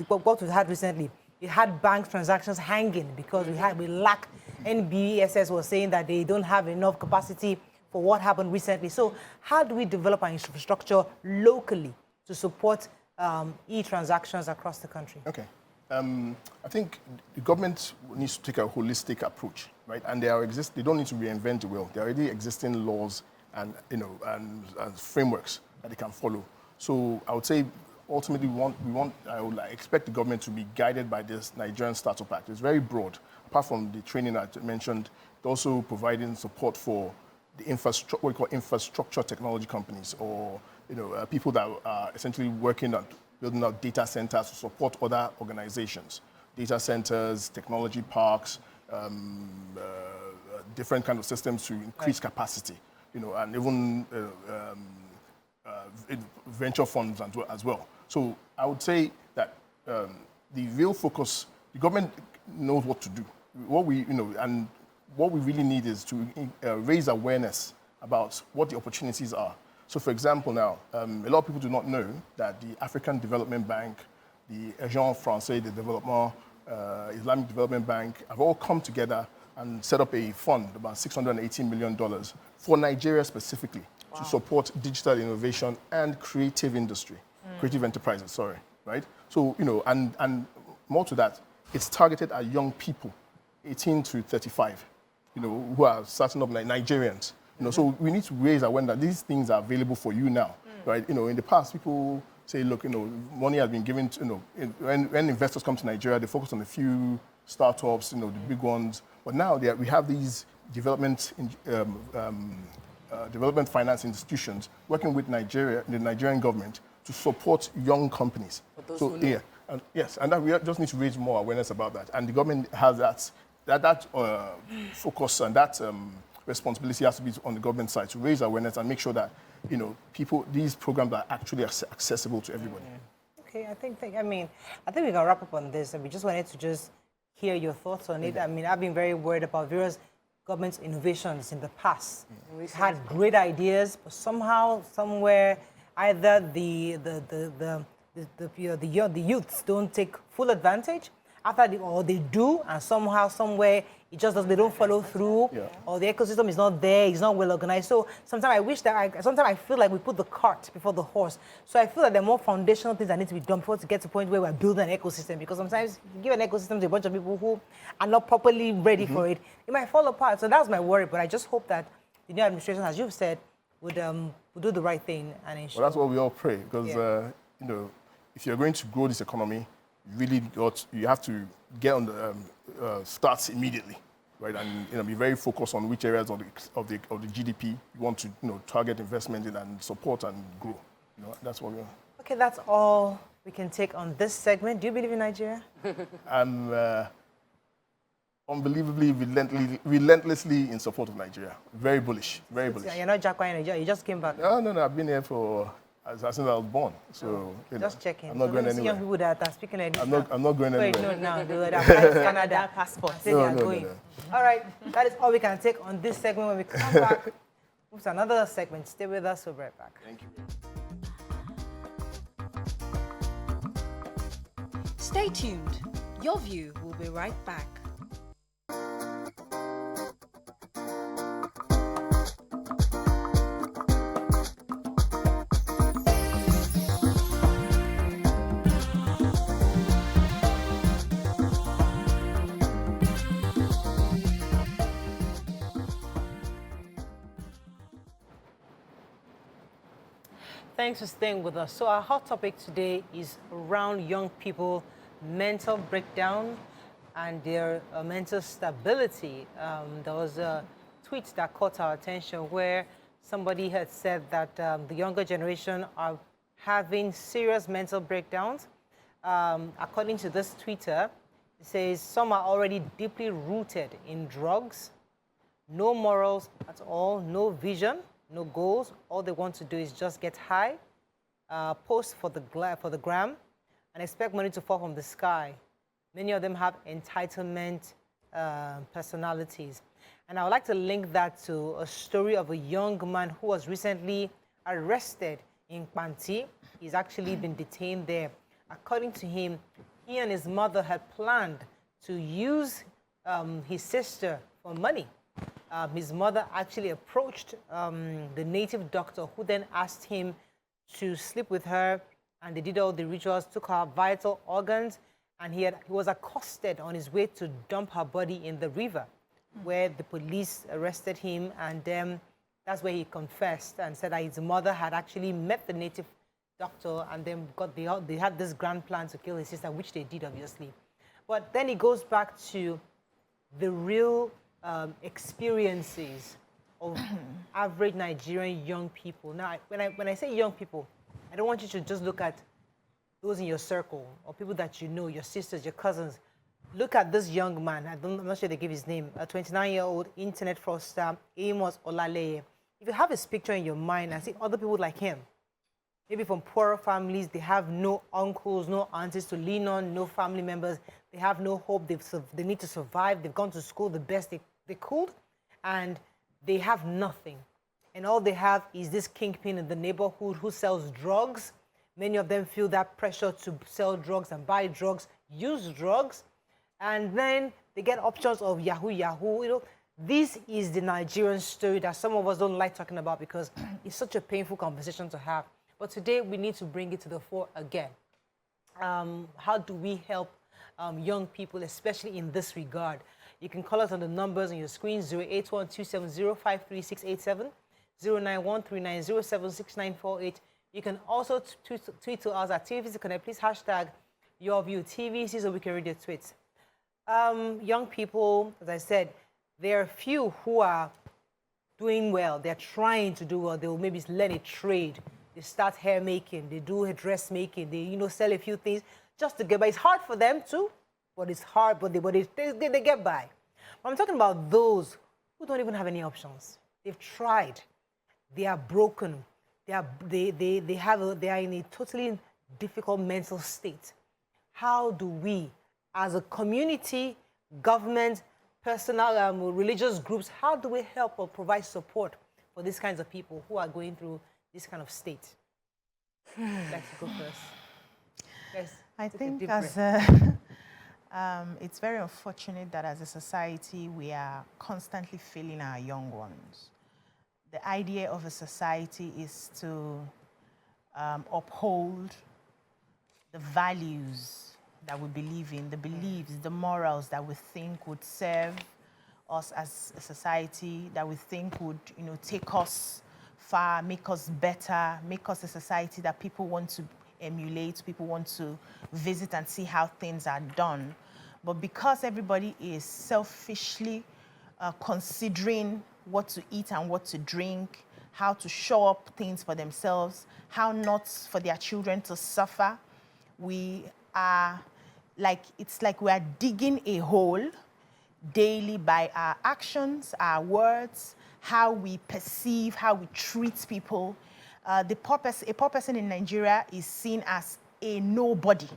S1: what we had recently, we had bank transactions hanging because we lack. NBSS was saying that they don't have enough capacity for what happened recently. So how do we develop our infrastructure locally to support e-transactions across the country?
S6: Okay. I think the government needs to take a holistic approach, right? And they don't need to reinvent the wheel. There are already existing laws and frameworks that they can follow. So I would say ultimately I would expect the government to be guided by this Nigerian Startup Act. It's very broad. Apart from the training I mentioned, it's also providing support for the what we call infrastructure technology companies, or people that are essentially working on building out data centers to support other organizations, data centers, technology parks, different kind of systems to increase capacity, and even venture funds as well. So I would say that the real focus, the government knows what to do. What we really need is to raise awareness about what the opportunities are. So, for example, now, a lot of people do not know that the African Development Bank, the Agence Française de Développement, Islamic Development Bank have all come together and set up a fund, about $618 million, for Nigeria specifically, to support digital innovation and creative industry, creative enterprises, sorry, right? So, and more to that, it's targeted at young people 18 to 35, who are starting up like Nigerians. So we need to raise awareness that these things are available for you now, right? In the past, people say, look, money has been given to, when investors come to Nigeria, they focus on a few startups, the big ones. But now we have these development finance institutions working with Nigeria, the Nigerian government, to support young companies. So yeah, and that we just need to raise more awareness about that. And the government has that focus and that responsibility has to be on the government side to raise awareness and make sure that these programs are actually accessible to everybody.
S1: Okay, I think we can wrap up on this, and we just wanted to just hear your thoughts on it. I've been very worried about various government innovations in the past. We've had great ideas, but somehow, somewhere, either the youths don't take full advantage or they do, and somehow, somewhere, it just doesn't, they don't follow through, or the ecosystem is not there, it's not well organized. So sometimes I feel like we put the cart before the horse. So I feel that there are more foundational things that need to be done before to get to the point where we're building an ecosystem, because sometimes you give an ecosystem to a bunch of people who are not properly ready for it, it might fall apart. So that's my worry, but I just hope that the new administration, as you've said, would do the right thing and ensure.
S6: Well, that's what we all pray, because if you're going to grow this economy, you have to get on the starts immediately, right? And be very focused on which areas of the GDP you want to target investment in and support and grow. That's what we are.
S1: Okay, that's all we can take on this segment. Do you believe in Nigeria?
S6: I'm unbelievably, relentlessly in support of Nigeria. Very bullish, very bullish.
S1: You're not Jackpot in Nigeria. You just came back.
S6: No. I've been here since I was born. So
S1: just checking.
S6: I'm not going anywhere.
S1: Young people that are speaking English.
S6: I'm not going anywhere.
S1: Wait, no, now they apply to Canada passport.
S6: No.
S1: All right, that is all we can take on this segment. When we come back, move to another segment. Stay with us. We'll be right back.
S6: Thank you.
S5: Stay tuned. Your View will be right back.
S1: Thanks for staying with us. So our hot topic today is around young people, mental breakdown and their mental stability. There was a tweet that caught our attention where somebody had said that the younger generation are having serious mental breakdowns. According to this tweeter, it says some are already deeply rooted in drugs, no morals at all, no vision, no goals. All they want to do is just get high, post for the gram, and expect money to fall from the sky. Many of them have entitlement personalities. And I would like to link that to a story of a young man who was recently arrested in Kpanti. He's actually been detained there. According to him, he and his mother had planned to use his sister for money. His mother actually approached the native doctor, who then asked him to sleep with her, and they did all the rituals, took her vital organs, and he was accosted on his way to dump her body in the river, where the police arrested him, and that's where he confessed and said that his mother had actually met the native doctor, and then they had this grand plan to kill his sister, which they did, obviously. But then it goes back to the real experiences of average Nigerian young people. Now, when I say young people, I don't want you to just look at those in your circle or people that you know, your sisters, your cousins. Look at this young man. I'm not sure they give his name. A 29-year-old internet fraudster, Amos Olaleye. If you have his picture in your mind and see other people like him, maybe from poorer families, they have no uncles, no aunties to lean on, no family members. They have no hope. They need to survive. They've gone to school the best they could, and they have nothing. And all they have is this kingpin in the neighborhood who sells drugs. Many of them feel that pressure to sell drugs and buy drugs, use drugs, and then they get options of Yahoo. This is the Nigerian story that some of us don't like talking about because it's such a painful conversation to have. But today we need to bring it to the fore again. How do we help young people, especially in this regard? You can call us on the numbers on your screen, 081-270-53687, 091-3907-6948. You can also tweet to us at TVC Connect. Please hashtag Yourview TVC so we can read your tweets. Young people, as I said, there are few who are doing well. They're trying to do well. They will maybe learn a trade. They start hair making. They do dressmaking. They, sell a few things just to get by. It's hard for them too, but it's hard. But they get by. But I'm talking about those who don't even have any options. They've tried. They are broken. They are in a totally difficult mental state. How do we, as a community, government, personal, religious groups, how do we help or provide support for these kinds of people who are going through this kind of state? Let's go first. Yes,
S3: I think it's very unfortunate that as a society we are constantly failing our young ones. The idea of a society is to uphold the values that we believe in, the beliefs, the morals that we think would serve us as a society, that we think would, take us far, make us better, make us a society that people want to emulate, people want to visit and see how things are done. But because everybody is selfishly considering what to eat and what to drink, how to show up things for themselves, how not for their children to suffer, we are it's like we are digging a hole daily by our actions, our words, how we perceive, how we treat people. A poor person in Nigeria is seen as a nobody.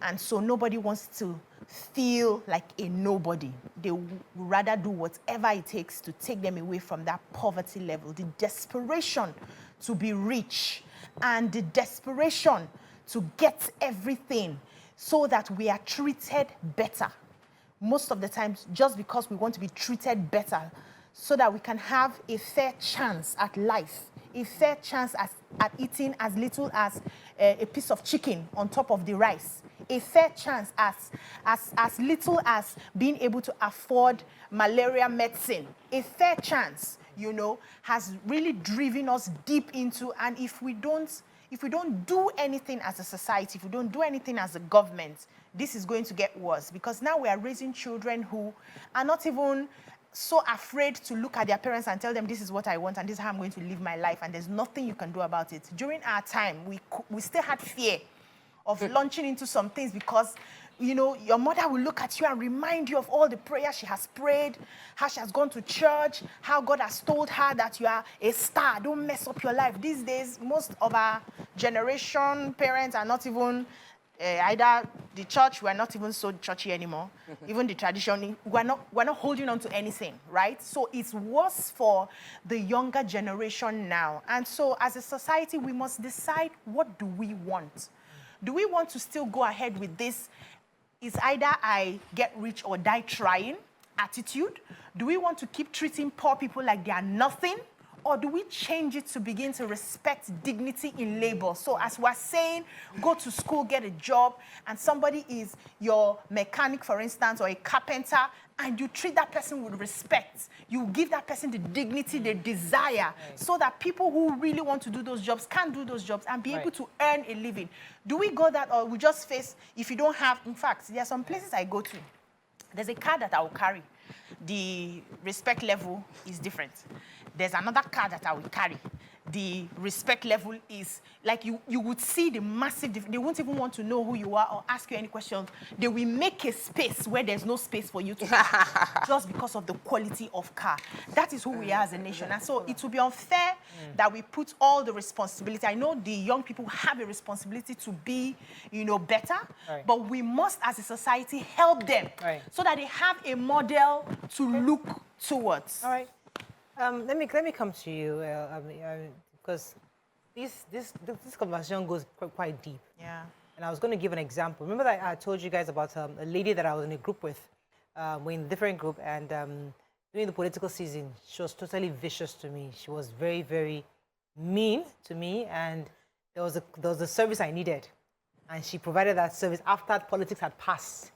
S3: And so nobody wants to feel like a nobody. They would rather do whatever it takes to take them away from that poverty level, the desperation to be rich and the desperation to get everything so that we are treated better. Most of the times, just because we want to be treated better so that we can have a fair chance at life, a fair chance at eating as little as a piece of chicken on top of the rice, a fair chance as little as being able to afford malaria medicine, a fair chance, has really driven us deep into, and if we don't do anything as a society, if we don't do anything as a government, this is going to get worse, because now we are raising children who are not even so afraid to look at their parents and tell them, this is what I want and this is how I'm going to live my life, and there's nothing you can do about it. During our time, we still had fear of launching into some things because, your mother will look at you and remind you of all the prayers she has prayed, how she has gone to church, how God has told her that you are a star, don't mess up your life. These days, most of our generation parents are not even, either the church, we're not even so churchy anymore, even the tradition, we're not holding on to anything, right? So it's worse for the younger generation now. And so as a society, we must decide, what do we want? Do we want to still go ahead with this, it's either I get rich or die trying attitude? Do we want to keep treating poor people like they are nothing? Or do we change it to begin to respect dignity in labor? So as we're saying, go to school, get a job, and somebody is your mechanic, for instance, or a carpenter, and you treat that person with respect. You give that person the dignity they desire, so that people who really want to do those jobs can do those jobs and be able to earn a living. Do we go that, or we just face, if you don't have, in fact, there are some places I go to, there's a car that I will carry. The respect level is different. There's another car that I will carry. The respect level is, like, you would see the massive difference. They won't even want to know who you are or ask you any questions. They will make a space where there's no space for you to just because of the quality of car. That is who we are as a nation. And so it would be unfair that we put all the responsibility. I know the young people have a responsibility to be, better, but we must, as a society, help them so that they have a model to look towards.
S1: All right. Let me come to you because this conversation goes quite deep.
S3: Yeah.
S1: And I was going to give an example. Remember that I told you guys about a lady that I was in a group with. We're in a different group, and during the political season, she was totally vicious to me. She was very, very mean to me, and there was a service I needed, and she provided that service after politics had passed,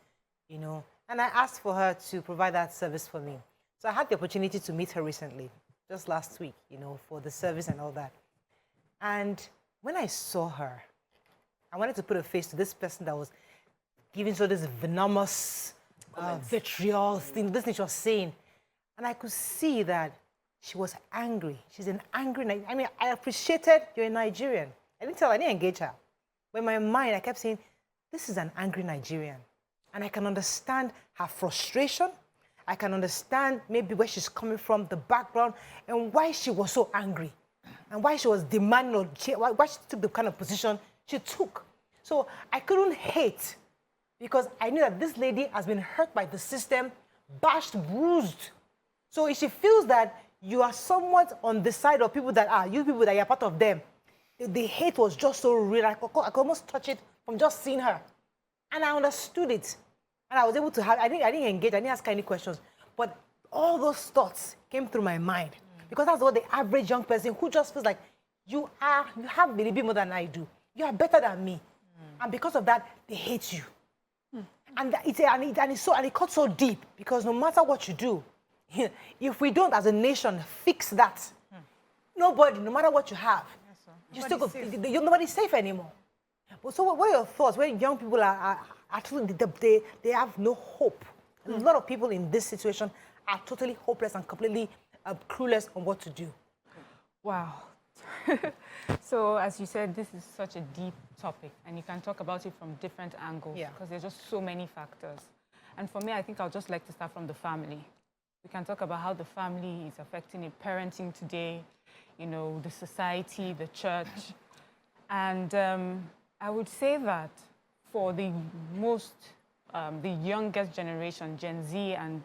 S1: And And I asked for her to provide that service for me. So I had the opportunity to meet her recently, just last week, you know, for the service and all that. And when I saw her, I wanted to put a face to this person that was giving so this venomous vitriol thing, this thing she was saying. And I could see that she was angry. She's an angry, I mean, I appreciated you're a Nigerian. I didn't engage her. But in my mind, I kept saying, this is an angry Nigerian. And I can understand her frustration. I can understand maybe where she's coming from, the background, and why she was so angry. And why she was demanding, or why she took the kind of position she took. So I couldn't hate, because I knew that this lady has been hurt by the system, bashed, bruised. So if she feels that you are somewhat on the side of people that are, you people that you're part of them, the hate was just so real. I could almost touch it from just seeing her. And I understood it. And I was able to have, I didn't engage, I didn't ask any questions. But all those thoughts came through my mind. Because that's what the average young person who just feels like, you have a little bit more than I do. You are better than me. And because of that, they hate you. And it cuts so deep, because no matter what you do, if we don't as a nation fix that, nobody, no matter what you have, nobody's safe anymore. But so what are your thoughts when young people are actually, they have no hope? A lot of people in this situation are totally hopeless and completely clueless on what to do.
S2: Wow. So, as you said, this is such a deep topic, and you can talk about it from different angles, because there's just so many factors. And for me, I think I'll just like to start from the family. We can talk about how the family is affecting it, parenting today, you know, the society, the church. And I would say that for the youngest generation, Gen Z and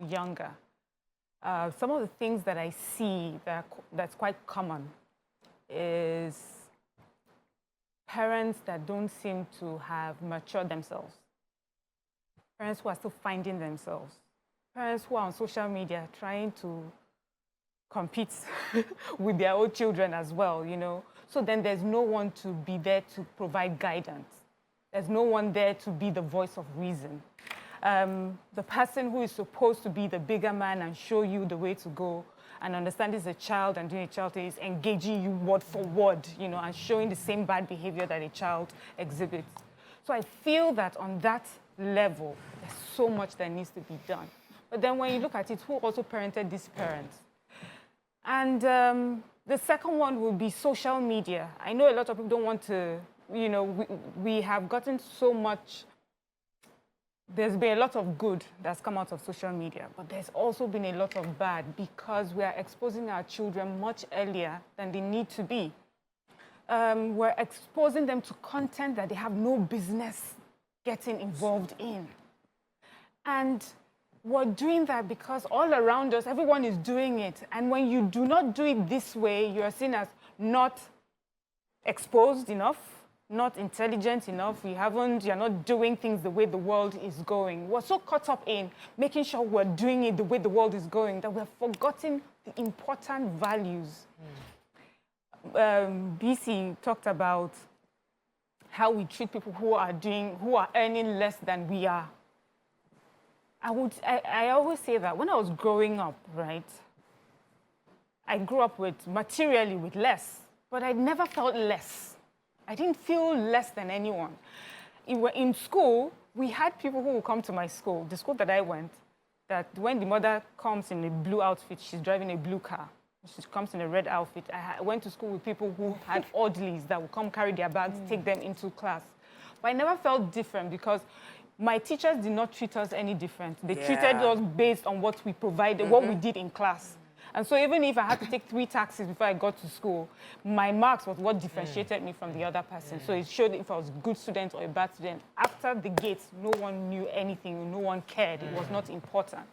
S2: younger, some of the things that I see that's quite common is parents that don't seem to have matured themselves, parents who are still finding themselves, parents who are on social media trying to compete with their own children as well, you know. So then there's no one to be there to provide guidance. There's no one there to be the voice of reason. The person who is supposed to be the bigger man and show you the way to go and understand is a child and doing a child is engaging you word for word, you know, and showing the same bad behavior that a child exhibits. So I feel that on that level, there's so much that needs to be done. But then when you look at it, who also parented these parents? And the second one will be social media. I know a lot of people don't want to, you know, we have gotten so much. There's been a lot of good that's come out of social media, but there's also been a lot of bad, because we are exposing our children much earlier than they need to be. We're exposing them to content that they have no business getting involved in. And we're doing that because all around us, everyone is doing it. And when you do not do it this way, you're seen as not exposed enough, not intelligent enough, you're not doing things the way the world is going. We're so caught up in making sure we're doing it the way the world is going that we're forgetting the important values. BC talked about how we treat people who are earning less than we are. I always say that when I was growing up, right, I grew up materially with less, but I never felt less. I didn't feel less than anyone. In school, we had people who would come to my school, the school that I went, that when the mother comes in a blue outfit, she's driving a blue car. She comes in a red outfit. I went to school with people who had orderlies that would come carry their bags, take them into class. But I never felt different because my teachers did not treat us any different. They treated us based on what we provided, what we did in class. And so even if I had to take 3 taxis before I got to school, my marks was what differentiated me from the other person. So it showed if I was a good student or a bad student. After the gates, no one knew anything, no one cared. It was not important.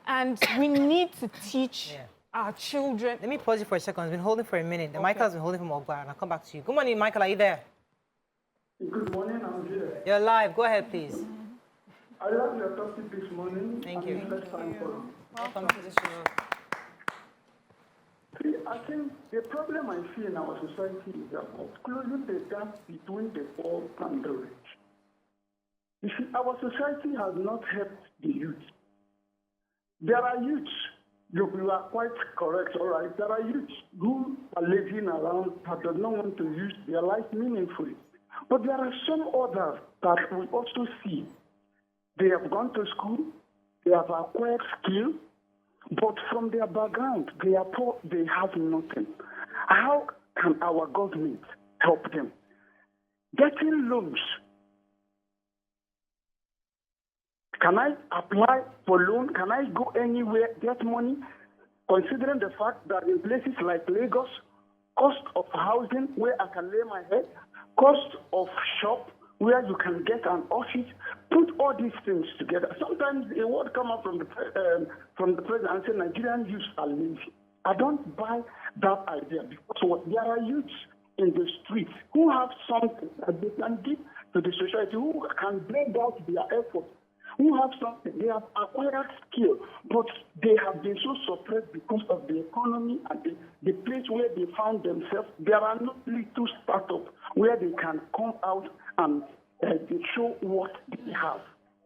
S2: And we need to teach our children.
S1: Let me pause you for a second. I've been holding for a minute. The Michael's been holding from Ogba, and I'll come back to you. Good morning, Michael. Are you there?
S7: Good morning, I'm here.
S1: You're live. Go ahead, please.
S7: I love your topic this morning.
S1: Thank you.
S2: Welcome to the show.
S7: See, I think the problem I see in our society is about closing the gap between the poor and the rich. You see, our society has not helped the youth. There are youths, you are quite correct, all right. There are youths who are living around that do not want to use their life meaningfully. But there are some others that we also see. They have gone to school, they have acquired skill, but from their background, they are poor, they have nothing. How can our government help them? Getting loans. Can I apply for loan? Can I go anywhere, get money? Considering the fact that in places like Lagos, cost of housing where I can lay my head, cost of shop where you can get an office, put all these things together. Sometimes a word come up from the president and say Nigerian youths are lazy. I don't buy that idea because there are youths in the streets who have something that they can give to the society, who can bring out their effort, who have something, they have acquired skill, but they have been so suppressed because of the economy and the place where they found themselves. There are no little startups where they can come out and they show what they have.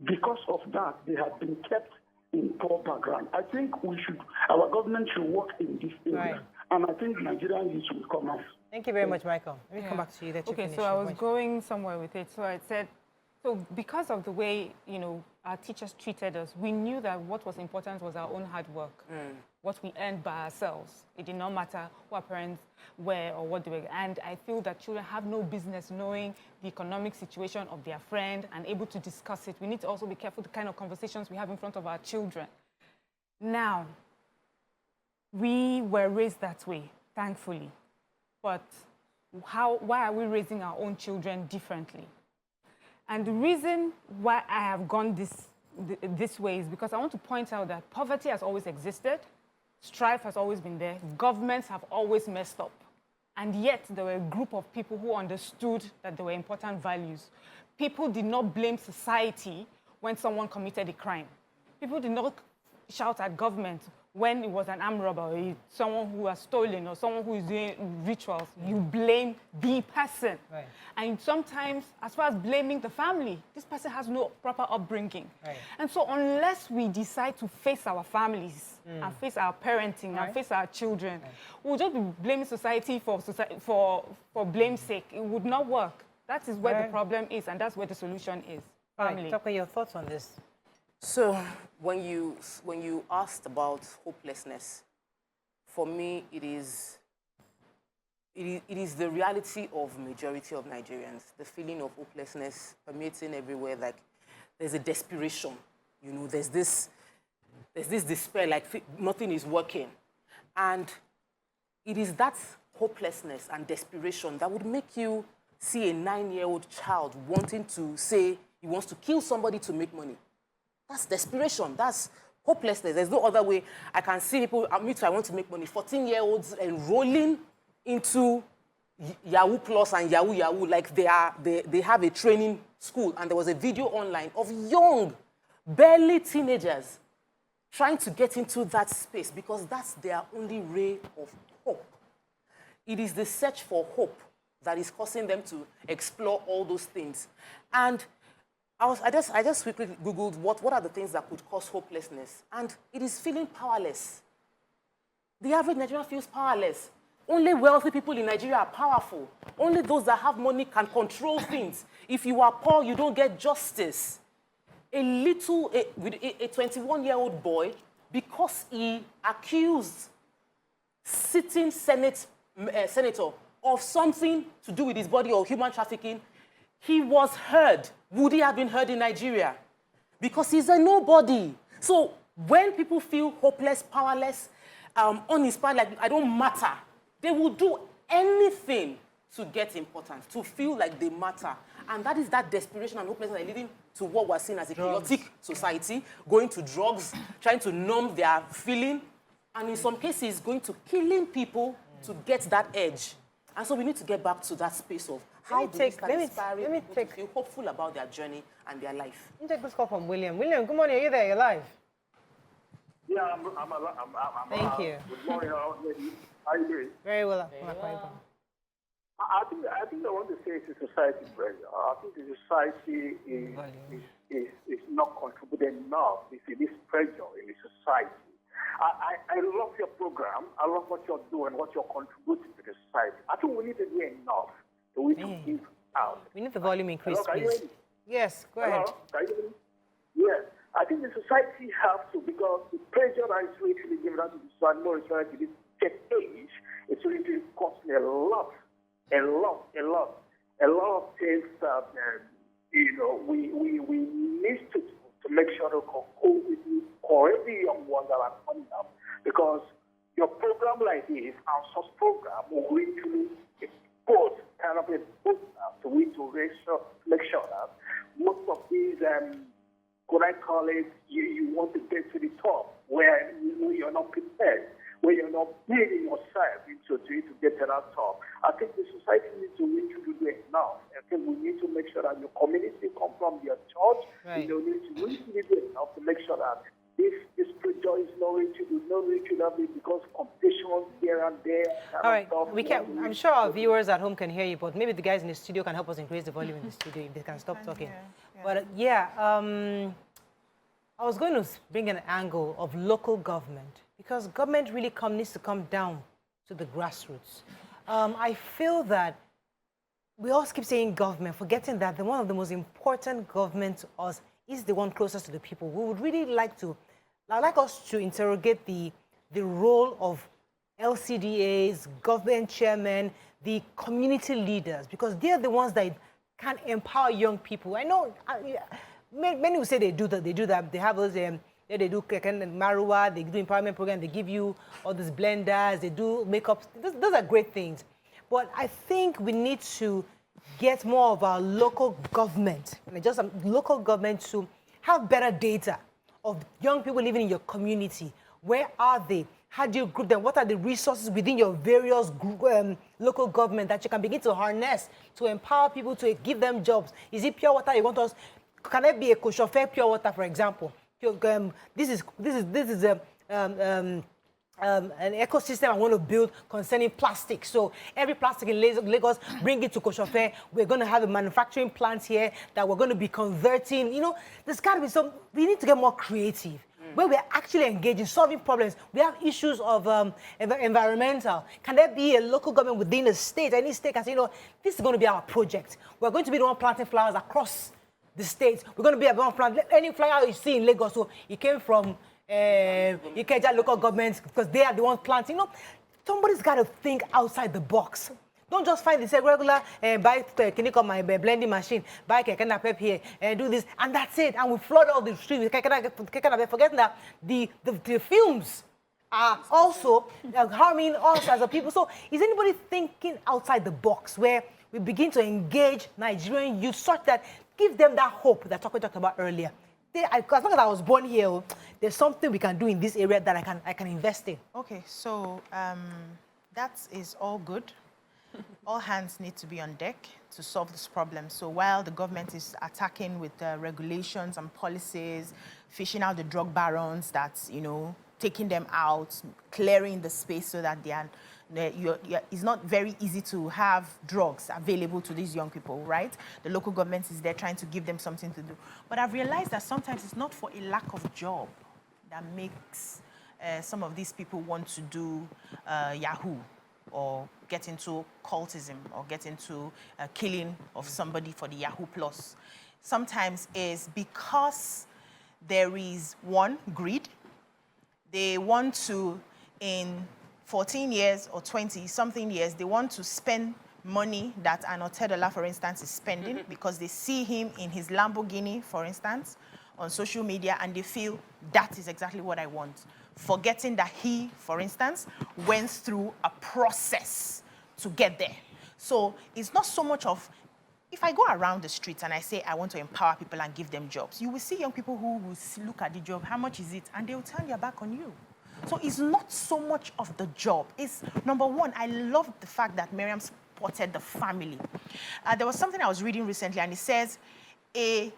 S7: Because of that, they have been kept in poor background. I think our government should work in this area,
S1: Right.
S7: and I think Nigerian youth will come out.
S1: Thank you very much, Michael. Let me come back to you.
S2: Okay, so I was going somewhere with it. So I said, so because of the way, our teachers treated us, we knew that what was important was our own hard work, what we earned by ourselves. It did not matter who our parents were or what they were. And I feel that children have no business knowing the economic situation of their friend and able to discuss it. We need to also be careful the kind of conversations we have in front of our children. Now, we were raised that way, thankfully. But why are we raising our own children differently? And the reason why I have gone this way is because I want to point out that poverty has always existed, strife has always been there, governments have always messed up. And yet there were a group of people who understood that there were important values. People did not blame society when someone committed a crime. People did not shout at government when it was an armed robber, or someone who has stolen, or someone who is doing rituals. You blame the person.
S1: Right.
S2: And sometimes, as far as blaming the family, this person has no proper upbringing.
S1: Right.
S2: And so unless we decide to face our families and face our parenting and face our children, we'll just be blaming society for blame's sake. It would not work. That is where the problem is, and that's where the solution is. Family.
S1: Right. Talk about your thoughts on this.
S4: So when you asked about hopelessness, for me it is the reality of majority of Nigerians. The feeling of hopelessness permeating everywhere. Like there's a desperation, there's this despair, like nothing is working, and it is that hopelessness and desperation that would make you see a 9-year-old child wanting to say he wants to kill somebody to make money. That's desperation. That's hopelessness. There's no other way. I can see people, me too, I want to make money. 14-year-olds enrolling into Yahoo Plus and Yahoo Yahoo, like they have a training school. And there was a video online of young, barely teenagers trying to get into that space because that's their only ray of hope. It is the search for hope that is causing them to explore all those things. And I just quickly Googled what are the things that could cause hopelessness, and it is feeling powerless. The average Nigerian feels powerless. Only wealthy people in Nigeria are powerful. Only those that have money can control things. If you are poor, you don't get justice. A 21-year-old boy, because he accused sitting senator of something to do with his body or human trafficking, he was heard. Would he have been heard in Nigeria? Because he's a nobody. So when people feel hopeless, powerless, uninspired, like I don't matter, they will do anything to get important, to feel like they matter. And that is that desperation and hopelessness leading to what we're seeing as a chaotic society, going to drugs, trying to numb their feeling, and in some cases going to killing people to get that edge. And so we need to get back to that space of how do we start inspiring people to feel hopeful about their journey and their life.
S1: Let me take this call from William. William, good morning. Are you there? You're live.
S8: Yeah, I'm
S1: Thank you.
S8: Good morning, how are you doing?
S1: Very well.
S8: I think I want to say it's a society pressure. I think the society is not contributing enough. You see, this pressure in the society. I love your program. I love what you're doing, what you're contributing to the society. I think we need to do enough. So we need to give out.
S1: We need the volume increase,
S8: Hello, can you
S1: please.
S8: hear me?
S1: Yes, go ahead.
S8: Hello? Can you hear me? Yes. I think the society has to, because the pressure that is really given out to the society, more especially this tech age, it's really costing a lot of things that, we need to make sure to go with the already young ones that are coming up. Because your program like this, our source program, will really expose kind of a boost up to make sure that most of these, could I call it, you want to get to the top where you're not prepared, where you're not building yourself to get to that top. I think the society needs to really do enough. I think we need to make sure that your community come from your church.
S1: Right.
S8: You need to really do enough to make sure that this pressure is not reachable because competition here and there.
S1: All right, we can. I'm sure our viewers at home can hear you, but maybe the guys in the studio can help us increase the volume in the studio if they can stop talking.
S3: Yeah.
S1: But I was going to bring an angle of local government because government really needs to come down to the grassroots. I feel that we all keep saying government, forgetting that one of the most important governments to us is the one closest to the people. We would really like us to interrogate the role of LCDAs, government chairmen, the community leaders, because they're the ones that can empower young people. I know many will say they do that. They have those, they do Marua, they do empowerment program, they give you all these blenders, they do makeup. Those are great things. But I think we need to get more of our local government, just local government, to have better data of young people living in your community. Where are they? How do you group them? What are the resources within your various local government that you can begin to harness to empower people, to give them jobs? Is it pure water you want us? Can it be a chauffeur pure water, for example? This is an ecosystem I want to build concerning plastic. So every plastic in Lagos, bring it to Koshofe. We're going to have a manufacturing plant here that we're going to be converting. There's got to be we need to get more creative. Where we're actually engaged in solving problems. We have issues of environmental. Can there be a local government within a state? Any state can say, this is going to be our project. We're going to be the one planting flowers across the states. We're going to be the one planting any flower you see in Lagos. So it came from Ikeja local governments because they are the ones planting. Somebody's got to think outside the box. Don't just find this regular, buy my blending machine, buy Kekenapep here, and do this, and that's it. And we flood all the streets with Kekenapep, forgetting that the films are also harming us as a people. So is anybody thinking outside the box where we begin to engage Nigerian youth such that give them that hope that we talked about earlier? As long as I was born here, there's something we can do in this area that I can invest in.
S3: Okay, so that is all good. All hands need to be on deck to solve this problem. So while the government is attacking with regulations and policies, fishing out the drug barons, that's, taking them out, clearing the space so that it's not very easy to have drugs available to these young people, right? The local government is there trying to give them something to do. But I've realized that sometimes it's not for a lack of job that makes some of these people want to do Yahoo, or get into cultism, or get into killing of somebody for the Yahoo Plus. Sometimes it's because there is, one, greed. They want to, in 14 years or 20-something years, they want to spend money that an Otedola, for instance, is spending because they see him in his Lamborghini, for instance, on social media, and they feel that is exactly what I want. Forgetting that he, for instance, went through a process to get there. So it's not so much of, if I go around the streets and I say I want to empower people and give them jobs, you will see young people who will look at the job, how much is it? And they will turn their back on you. So it's not so much of the job. It's, number one, I love the fact that Miriam spotted the family. There was something I was reading recently, and it says, a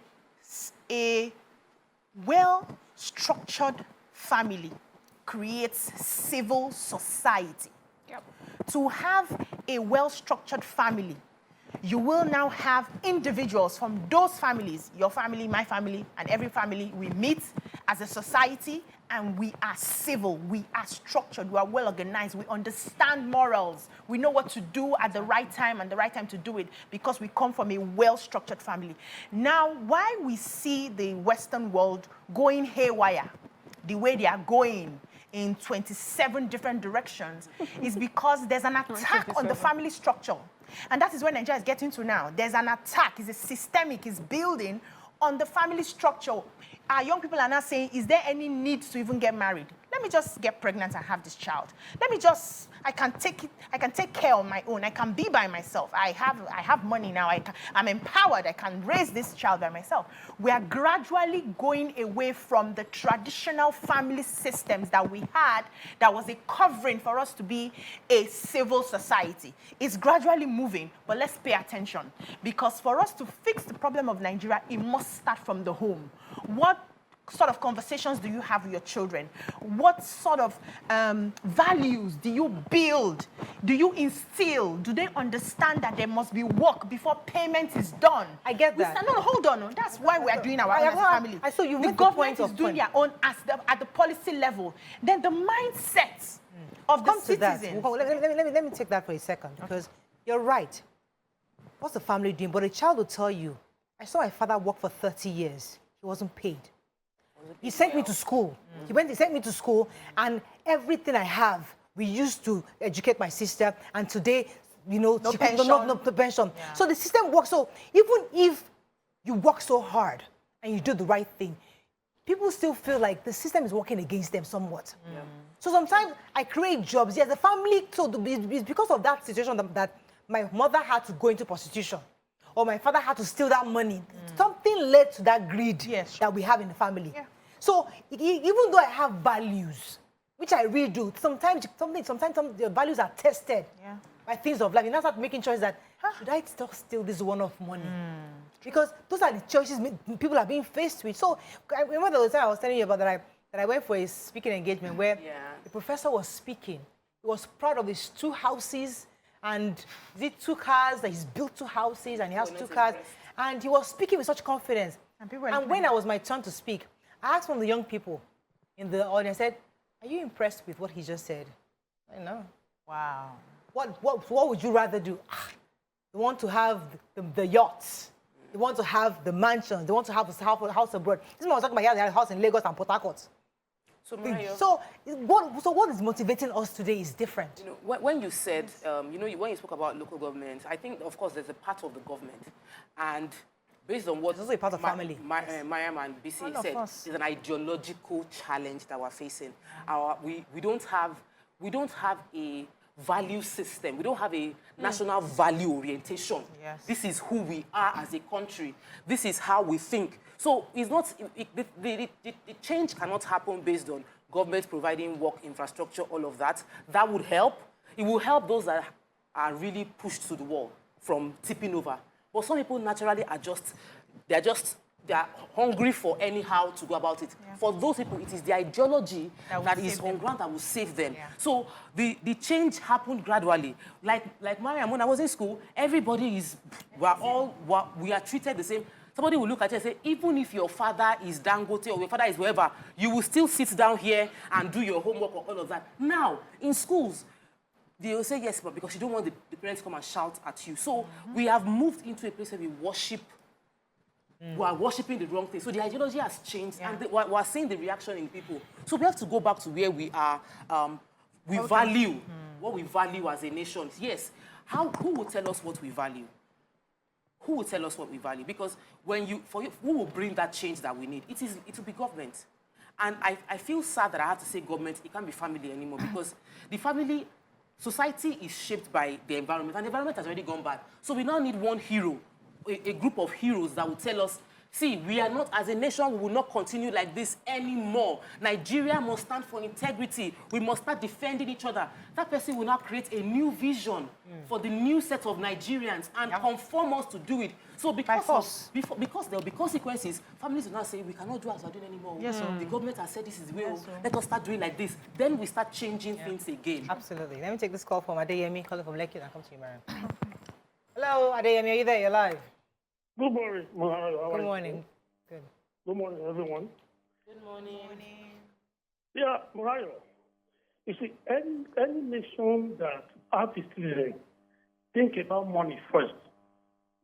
S3: well-structured family creates civil society. Yep. to have a well-structured family, you will now have individuals from those families, your family, my family, and every family. We meet as a society, and we are civil, we are structured, we are well organized, we understand morals, we know what to do at the right time and the right time to do it because we come from a well-structured family. Now, why we see the Western world going haywire, the way they are going in 27 different directions, is because there's an attack on the family structure. And that is where Nigeria is getting to now. There's an attack, it's a systemic, it's building on the family structure. Our young people are now saying, is there any need to even get married? Let me just get pregnant and have this child. I can take care of my own. I can be by myself. I have money now. I'm empowered. I can raise this child by myself. We are gradually going away from the traditional family systems that we had that was a covering for us to be a civil society. It's gradually moving, but let's pay attention. Because for us to fix the problem of Nigeria, it must start from the home. What sort of conversations do you have with your children? What sort of values do you build? Do you instill? Do they understand that there must be work before payment is done?
S1: I get that.
S3: No, hold on. That's why we are doing our own as a family.
S1: So you
S3: the government is doing their own at the policy level. Then the mindset of the citizens.
S1: Well, let me take that for a second, because you're right. What's the family doing? But a child will tell you, I saw my father work for 30 years. He wasn't paid. He sent me to school. He sent me to school, and everything I have, we used to educate my sister, and today, you know,
S3: no
S1: she
S3: pension.
S1: No pension. Yeah. So the system works. So even if you work so hard and you do the right thing, people still feel like the system is working against them somewhat. Yeah. So sometimes I create jobs. Yes, the family, so it's because of that situation that my mother had to go into prostitution, or my father had to steal that money. Something led to that greed that we have in the family. Yeah. So even though I have values, which I really do, sometimes the values are tested by things of life. You now start making choices that, should I still steal this one-off money? Because those are the choices people are being faced with. So I remember the time I was telling you about that I went for a speaking engagement where the professor was speaking. He was proud of his 2 houses, and is it 2 cars, that he's built 2 houses and he has 2 cars. And he was speaking with such confidence. And when it was my turn to speak, I asked one of the young people in the audience, I said, are you impressed with what he just said? I know.
S3: Wow.
S1: What would you rather do? They want to have the yachts. They want to have the mansions. They want to have a house abroad. This man was talking about he had a house in Lagos and Port Harcourt. So what is motivating us today is different.
S4: You know, when you said, when you spoke about local government, I think, of course, there's a part of the government. And based on what
S1: a part of family.
S4: Mariam and BC said, is an ideological challenge that we're facing. We don't have a value system. We don't have a national value orientation. Yes. This is who we are as a country. This is how we think. So it's not, the change cannot happen based on government providing work, infrastructure, all of that. That would help. It will help those that are really pushed to the wall from tipping over. But some people naturally are they're hungry for anyhow to go about it. Yeah. For those people, it is the ideology that is on ground that will save them. Yeah. So the change happened gradually. Like Mariam, when I was in school, everybody we are treated the same. Somebody will look at you and say, even if your father is Dangote or your father is wherever, you will still sit down here and do your homework or all of that. Now, in schools, they will say yes, but because you don't want the parents to come and shout at you. So we have moved into a place where we worship. We are worshipping the wrong thing. So the ideology has changed, and we're seeing the reaction in people. So we have to go back to where we are. Value what we value as a nation. Yes. Who will tell us what we value? Who will tell us what we value? Because who will bring that change that we need? It will be government. And I feel sad that I have to say government. It can't be family anymore, because the family, society is shaped by the environment, and the environment has already gone bad. So we now need one hero, a group of heroes that will tell us, See, we are not, as a nation, we will not continue like this anymore. Nigeria must stand for integrity. We must start defending each other. That person will now create a new vision for the new set of Nigerians and conform us to do it. So because there will be consequences, families will now say, we cannot do as we're doing anymore. Yes, the government has said this is the way. Let us start doing like this. Then we start changing things again.
S1: Absolutely. Let me take this call from Adeyemi, calling from Lekki, and come to you, Mariam. Hello, Adeyemi, are you there? You're live.
S9: Good morning.
S1: Good morning. Good.
S9: Good morning, everyone.
S4: Good morning.
S9: Yeah, Mariah, you see, any nation that has its citizen think about money first,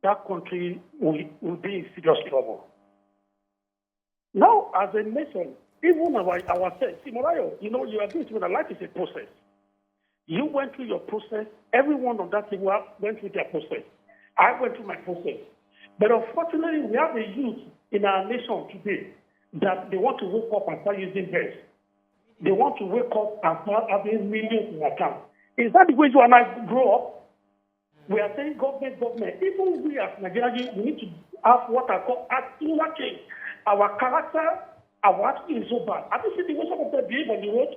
S9: that country will be in serious trouble. Now, as a nation, even ourselves, see, Mariah, you know, you are doing something that life is a process. You went through your process. Everyone on that table went through their process. I went through my process. But unfortunately, we have a youth in our nation today that they want to wake up and start using beds. They want to wake up and start having millions in account. Is that the way you and I grow up? We are saying government. Even we as Nigerians, we need to have what I call inner change. Our character, our attitude is so bad. Have you seen the way some of them behave on the road?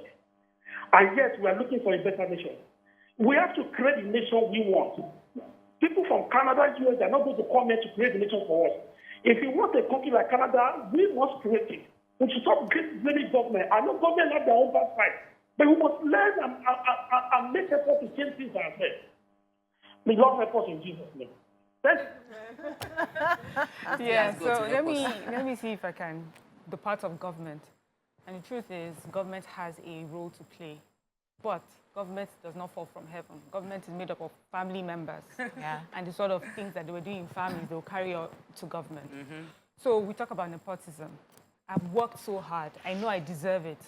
S9: And yet, we are looking for a better nation. We have to create the nation we want. People from Canada, US, they are not going to come here to create the nation for us. If you want a country like Canada, we must create it. We should stop blaming government. I know government have their own bad side, but we must learn and make effort to change things ourselves. May God help us in Jesus' name.
S2: Yeah, so let me see if I can, the part of government. And the truth is, government has a role to play. But government does not fall from heaven. Government is made up of family members. And the sort of things that they were doing in families, they will carry out to government. So we talk about nepotism. I've worked so hard. I know I deserve it.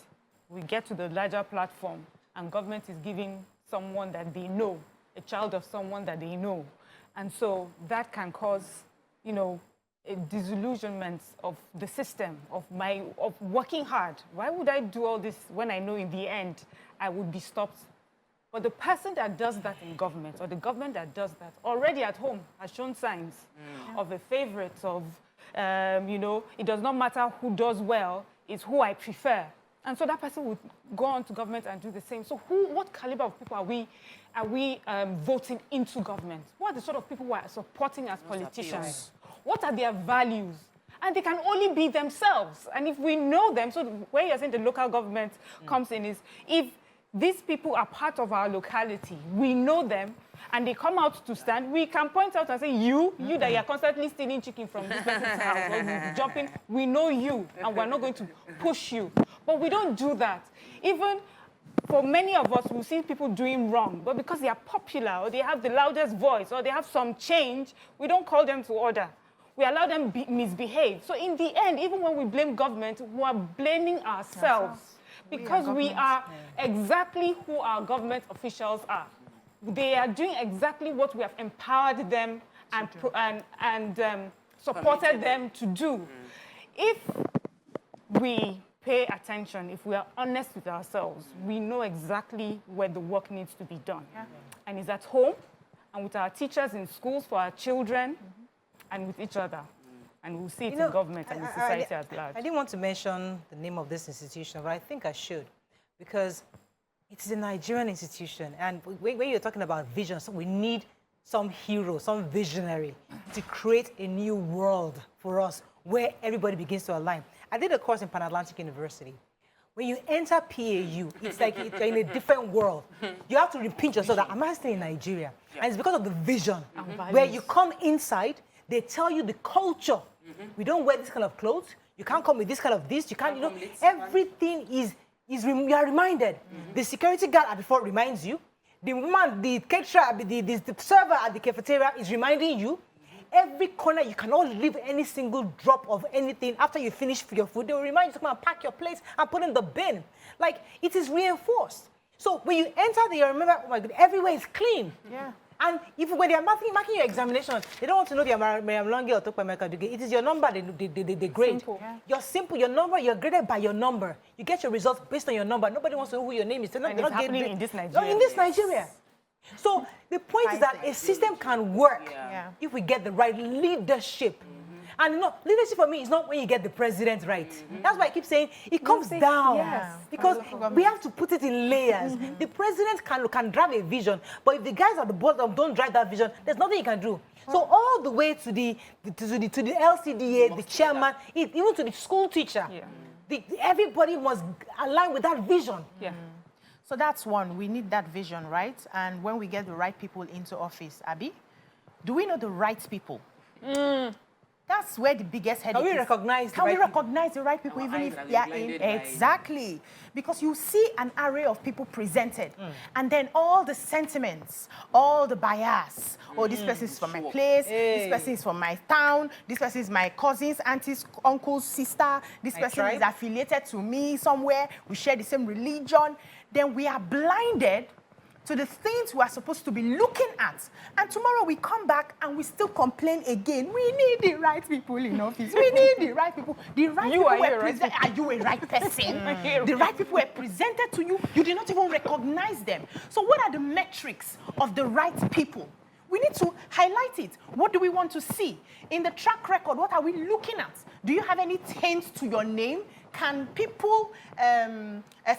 S2: We get to the larger platform, and government is giving someone that they know, a child of someone that they know. And so that can cause, you know, a disillusionment of the system, of working hard. Why would I do all this when I know in the end I would be stopped? But the person that does that in government, or the government that does that already at home, has shown signs of a favorite, of, you know, it does not matter who does well, it's who I prefer. And so that person would go on to government and do the same. So what caliber of people are we voting into government? What are the sort of people who are supporting as politicians? What are their values? And they can only be themselves. And if we know them, so where you're saying the local government comes in is, if these people are part of our locality, we know them, and they come out to stand, we can point out and say, you that you're constantly stealing chicken from this person's house, or jumping, we know you, and we're not going to push you. But we don't do that. Even for many of us, we see people doing wrong, but because they are popular, or they have the loudest voice, or they have some change, we don't call them to order. We allow them misbehave. So in the end, even when we blame government, we are blaming ourselves, because we are exactly who our government officials are. They are doing exactly what we have empowered them and supported them to do. If we pay attention, if we are honest with ourselves, we know exactly where the work needs to be done. And it's at home, and with our teachers in schools for our children, and with each other. And we'll see it in government and in society at large.
S1: I didn't want to mention the name of this institution, but I think I should, because it is a Nigerian institution. And when you're talking about vision, so we need some hero, some visionary to create a new world for us where everybody begins to align. I did a course in Pan Atlantic University. When you enter PAU, it's like you're in a different world. You have to repeat yourself that, am I still in Nigeria? And it's because of the vision. Where you come inside, they tell you the culture. We don't wear this kind of clothes. You can't come with this kind of this. You can't, you know, everything you are reminded. The security guard at the front reminds you. The woman, the caterer, the server at the cafeteria is reminding you. Every corner, you cannot leave any single drop of anything after you finish your food. They will remind you to come and pack your plates and put in the bin. Like, it is reinforced. So when you enter there, you remember, oh my God, everywhere is clean. And when they are marking your examination, they don't want to know if you're Mariam Longi or Tokpameka Duge. It is your number they grade. You're simple. Your number, you're graded by your number. You get your results based on your number. Nobody wants to know who your name is.
S2: And it's happening in this Nigeria.
S1: In this Nigeria. So the point is that a system can work if we get the right leadership. And leadership for me is not when you get the president right. That's why I keep saying it comes down.
S3: Yes.
S1: Because we have to put it in layers. The president can drive a vision, but if the guys at the bottom don't drive that vision, there's nothing you can do. So all the way to the LCDA, the chairman, even to the school teacher, everybody must align with that vision.
S2: Yeah.
S3: So that's one. We need that vision, right? And when we get the right people into office, Abby, do we know the right people? That's where the biggest headache is.
S1: Can we recognize
S3: the right people even if they are in? Exactly. Because you see an array of people presented, and then all the sentiments, all the bias. Oh, this person is from my place, this person is from my town, this person is my cousin's, auntie's, uncle's sister, this person is affiliated to me somewhere, we share the same religion. Then we are blinded to the things we are supposed to be looking at. And tomorrow we come back and we still complain again. We need the right people in office. We need the right people. The right people were presented. Are you a right person? The right people were presented to you. You did not even recognize them. So what are the metrics of the right people? We need to highlight it. What do we want to see? In the track record, what are we looking at? Do you have any taint to your name? Can people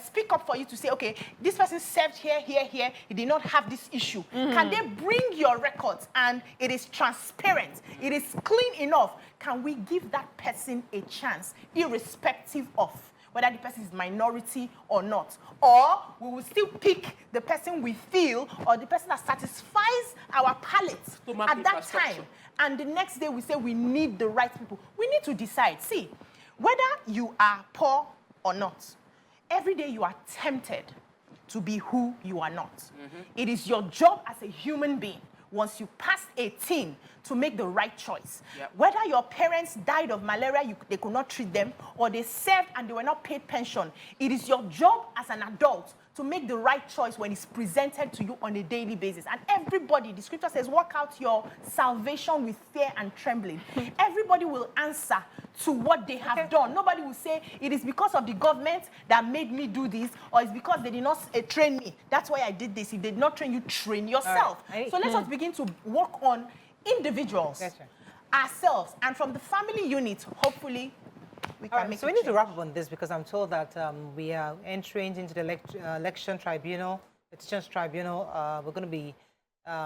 S3: speak up for you to say, okay, this person served here, he did not have this issue? Can they bring your records and it is transparent, it is clean enough? Can we give that person a chance, irrespective of whether the person is minority or not? Or we will still pick the person we feel or the person that satisfies our palate at that time. And the next day we say we need the right people. We need to decide. See, whether you are poor or not, every day you are tempted to be who you are not. It is your job as a human being, once you pass 18, to make the right choice. Whether your parents died of malaria, they could not treat them, or they served and they were not paid pension, it is your job as an adult to make the right choice when it's presented to you on a daily basis. And everybody, the scripture says, work out your salvation with fear and trembling. Everybody will answer to what they have done. Nobody will say, it is because of the government that made me do this, or it's because they did not train me. That's why I did this. If they did not train you, train yourself. So let us begin to work on individuals, ourselves, and from the family unit, hopefully, we can make
S1: so we need to wrap up on this because I'm told that we are entering into the election tribunal, petitions tribunal. We're going to be,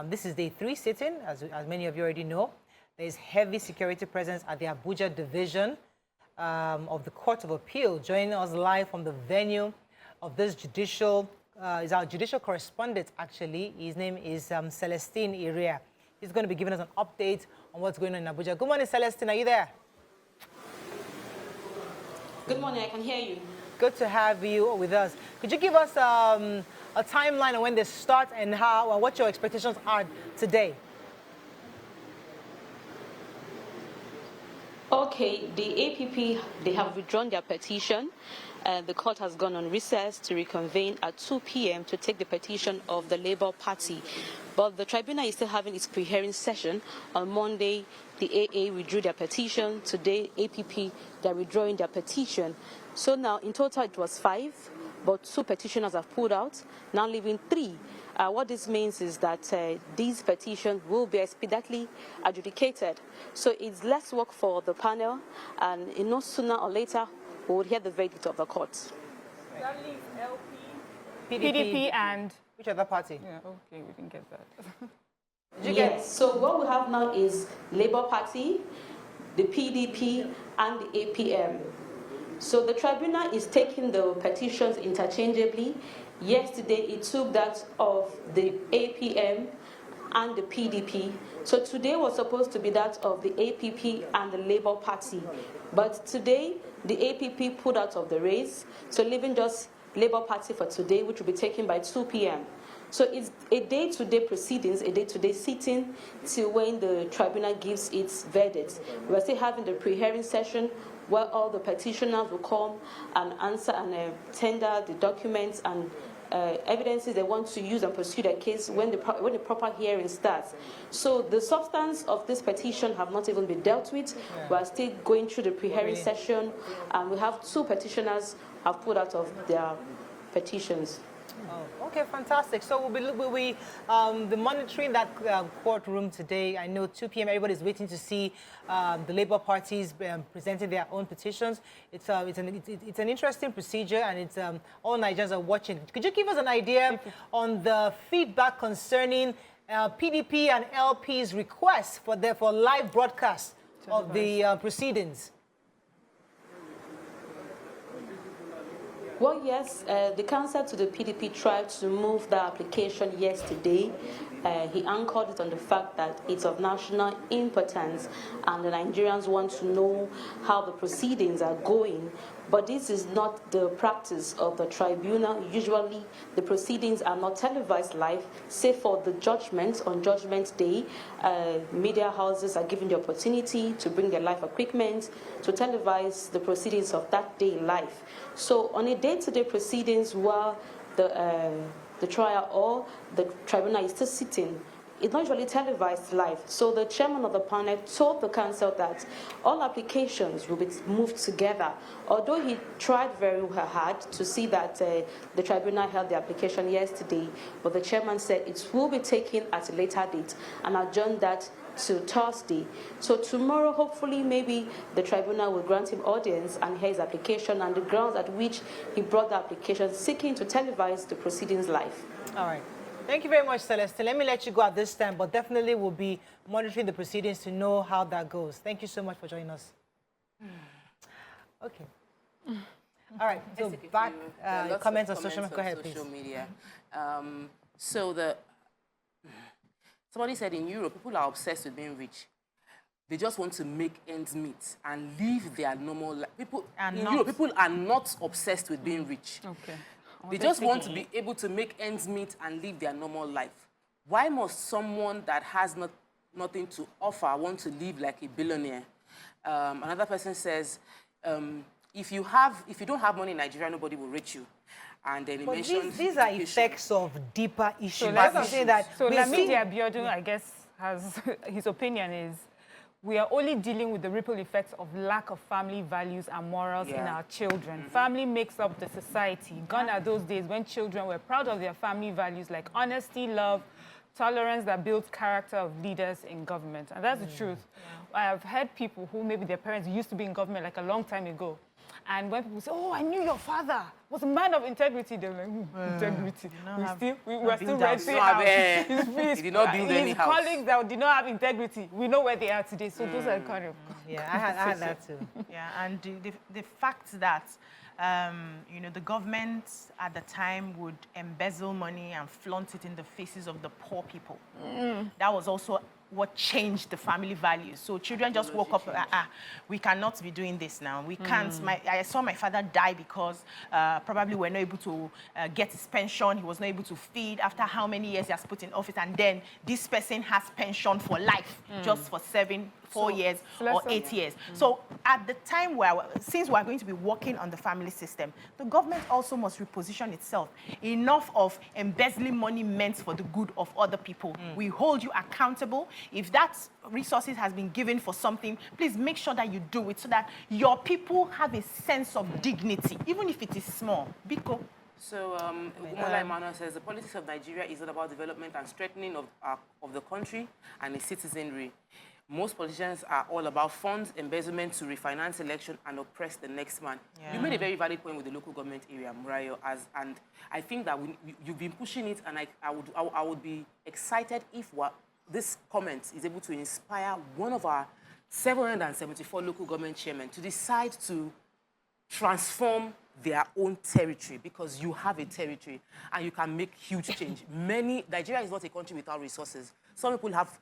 S1: this is day 3 sitting, as many of you already know. There's heavy security presence at the Abuja division of the Court of Appeal. Joining us live from the venue of this judicial, is our judicial correspondent, actually. His name is Celestine Iria. He's going to be giving us an update on what's going on in Abuja. Good morning, Celestine. Are you there?
S10: Good morning, I can hear you.
S1: Good to have you with us. Could you give us a timeline on when they start and how, what your expectations are today?
S10: Okay, the APP, they have withdrawn their petition. The court has gone on recess to reconvene at 2 p.m. to take the petition of the Labour Party. But the tribunal is still having its pre-hearing session. On Monday, the AA withdrew their petition. Today, APP, they're withdrawing their petition. So now, in total, it was 5, but 2 petitioners have pulled out, now leaving 3. What this means is that these petitions will be expediently adjudicated. So it's less work for the panel, and no sooner or later, we will hear the verdict of the court.
S2: That leaves LP, PDP, and...
S1: Which other party?
S2: Yeah, okay, we didn't get that.
S10: Yes, so what we have now is Labour Party, the PDP, and the APM. So the tribunal is taking the petitions interchangeably. Yesterday, it took that of the APM and the PDP. So today was supposed to be that of the APP and the Labour Party. But today, the APP pulled out of the race, so leaving just Labour Party for today, which will be taken by 2 p.m. So it's a day-to-day proceedings, a day-to-day sitting till when the tribunal gives its verdict. We're still having the pre-hearing session where all the petitioners will come and answer and tender the documents and evidences they want to use and pursue their case when the proper hearing starts. So the substance of this petition have not even been dealt with. We are still going through the pre-hearing session, and we have 2 petitioners have pulled out of their petitions.
S1: Oh, okay, fantastic. So we'll be the monitoring that courtroom today. I know 2 p.m. everybody's waiting to see the Labour parties presenting their own petitions. It's an interesting procedure, and it's all Nigerians are watching. Could you give us an idea on the feedback concerning PDP and LP's request for live broadcast of the proceedings?
S10: Well, yes, the counsel to the PDP tried to move the application yesterday. He anchored it on the fact that it's of national importance and the Nigerians want to know how the proceedings are going. But this is not the practice of the tribunal. Usually, the proceedings are not televised live, save for the judgment on Judgment Day. Media houses are given the opportunity to bring their live equipment to televise the proceedings of that day live. So, on a day-to-day proceedings, while the trial or the tribunal is still sitting, it's not usually televised live. So the chairman of the panel told the council that all applications will be moved together. Although he tried very hard to see that the tribunal held the application yesterday, but the chairman said it will be taken at a later date and adjourned that to Thursday. So tomorrow, hopefully, maybe the tribunal will grant him audience and hear his application and the grounds at which he brought the application, seeking to televise the proceedings live.
S1: All right. Thank you very much, Celeste. Let me let you go at this time, but definitely we'll be monitoring the proceedings to know how that goes. Thank you so much for joining us. Okay. All right. So back comments on social media. Go ahead, please.
S4: Media. Somebody said in Europe, people are obsessed with being rich. They just want to make ends meet and live their normal life. People are not obsessed with being rich.
S2: Okay.
S4: They just want to be able to make ends meet and live their normal life. Why must someone that has nothing to offer want to live like a billionaire? Another person says, if you don't have money in Nigeria, nobody will rate you. And then he mentions
S1: these are effects of deeper issues.
S2: So Lamidi Abiodun, I guess, has his opinion is we are only dealing with the ripple effects of lack of family values and morals in our children. Family makes up the society. Gone are those days when children were proud of their family values like honesty, love, tolerance that builds character of leaders in government. And that's the truth. I have heard people who maybe their parents used to be in government like a long time ago. And when people say, oh, I knew your father was a man of integrity, they're like, integrity. We're still renting house.
S4: He did not build any house.
S2: His colleagues that did not have integrity, we know where they are today. So those are kind of...
S1: Yeah, I had that too.
S3: Yeah, and the fact that, the government at the time would embezzle money and flaunt it in the faces of the poor people. That was also what changed the family values. So children just woke up, we cannot be doing this now. We can't. I saw my father die because probably we're not able to get his pension. He was not able to feed after how many years he has put in office. And then this person has pension for life, just for 4 years or 8 years. So at the time since we're going to be working on the family system, the government also must reposition itself. Enough of embezzling money meant for the good of other people. We hold you accountable. If that resources has been given for something, please make sure that you do it so that your people have a sense of dignity, even if it is small. Biko.
S4: So, Umola Emmanuel says, the politics of Nigeria is all about development and strengthening of the country and its citizenry. Most politicians are all about funds, embezzlement to refinance election and oppress the next man. Yeah. You made a very valid point with the local government area, Murayo, and I think that you've been pushing it, and I would be excited if this comment is able to inspire one of our 774 local government chairmen to decide to transform their own territory, because you have a territory and you can make huge change. Nigeria is not a country without resources. Some people have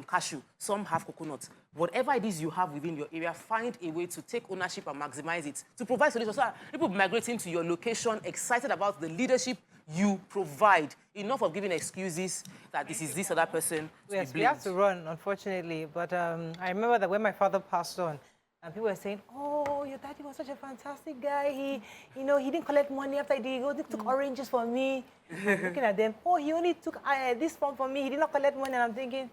S4: cashew, some have coconut. Whatever it is you have within your area, find a way to take ownership and maximize it, to provide solutions. So people migrating to your location, excited about the leadership you provide. Enough of giving excuses that this is this other person.
S1: Yes, we have to run, unfortunately. But I remember that when my father passed on, and people were saying, oh, your daddy was such a fantastic guy. He didn't collect money after he did. He took oranges for me. Looking at them, oh, he only took this form for me. He did not collect money. And I'm thinking,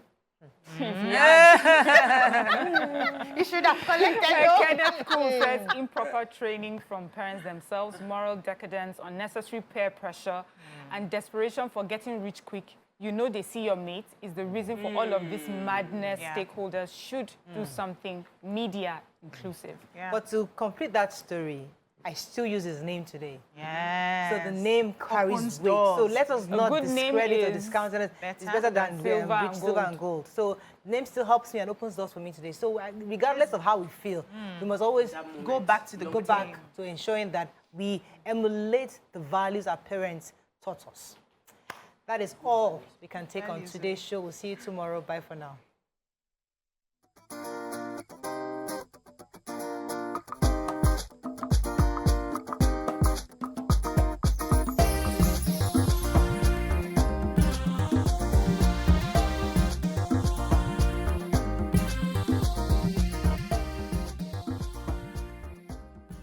S3: You should have collected
S2: Kenneth Cool says improper training from parents themselves, moral decadence, unnecessary peer pressure, and desperation for getting rich quick. You know they see your mate is the reason for all of this madness.
S3: Yeah.
S2: Stakeholders should do something media inclusive.
S3: Yeah.
S1: But to complete that story, I still use his name today.
S3: Yes.
S1: So the name carries
S3: Opens
S1: weight. So
S3: doors.
S1: let us not
S2: good name
S1: discredit or
S2: is
S1: discount it. It's
S3: better
S1: better than
S2: silver and
S1: silver
S2: gold.
S1: and gold. So name still helps me and opens doors for me today. So regardless of how we feel, we must always
S3: Go back to the
S1: go
S3: good
S1: back
S3: name.
S1: to ensuring that we emulate the values our parents taught us. That is all we can take on today's show. We'll see you tomorrow. Bye for now.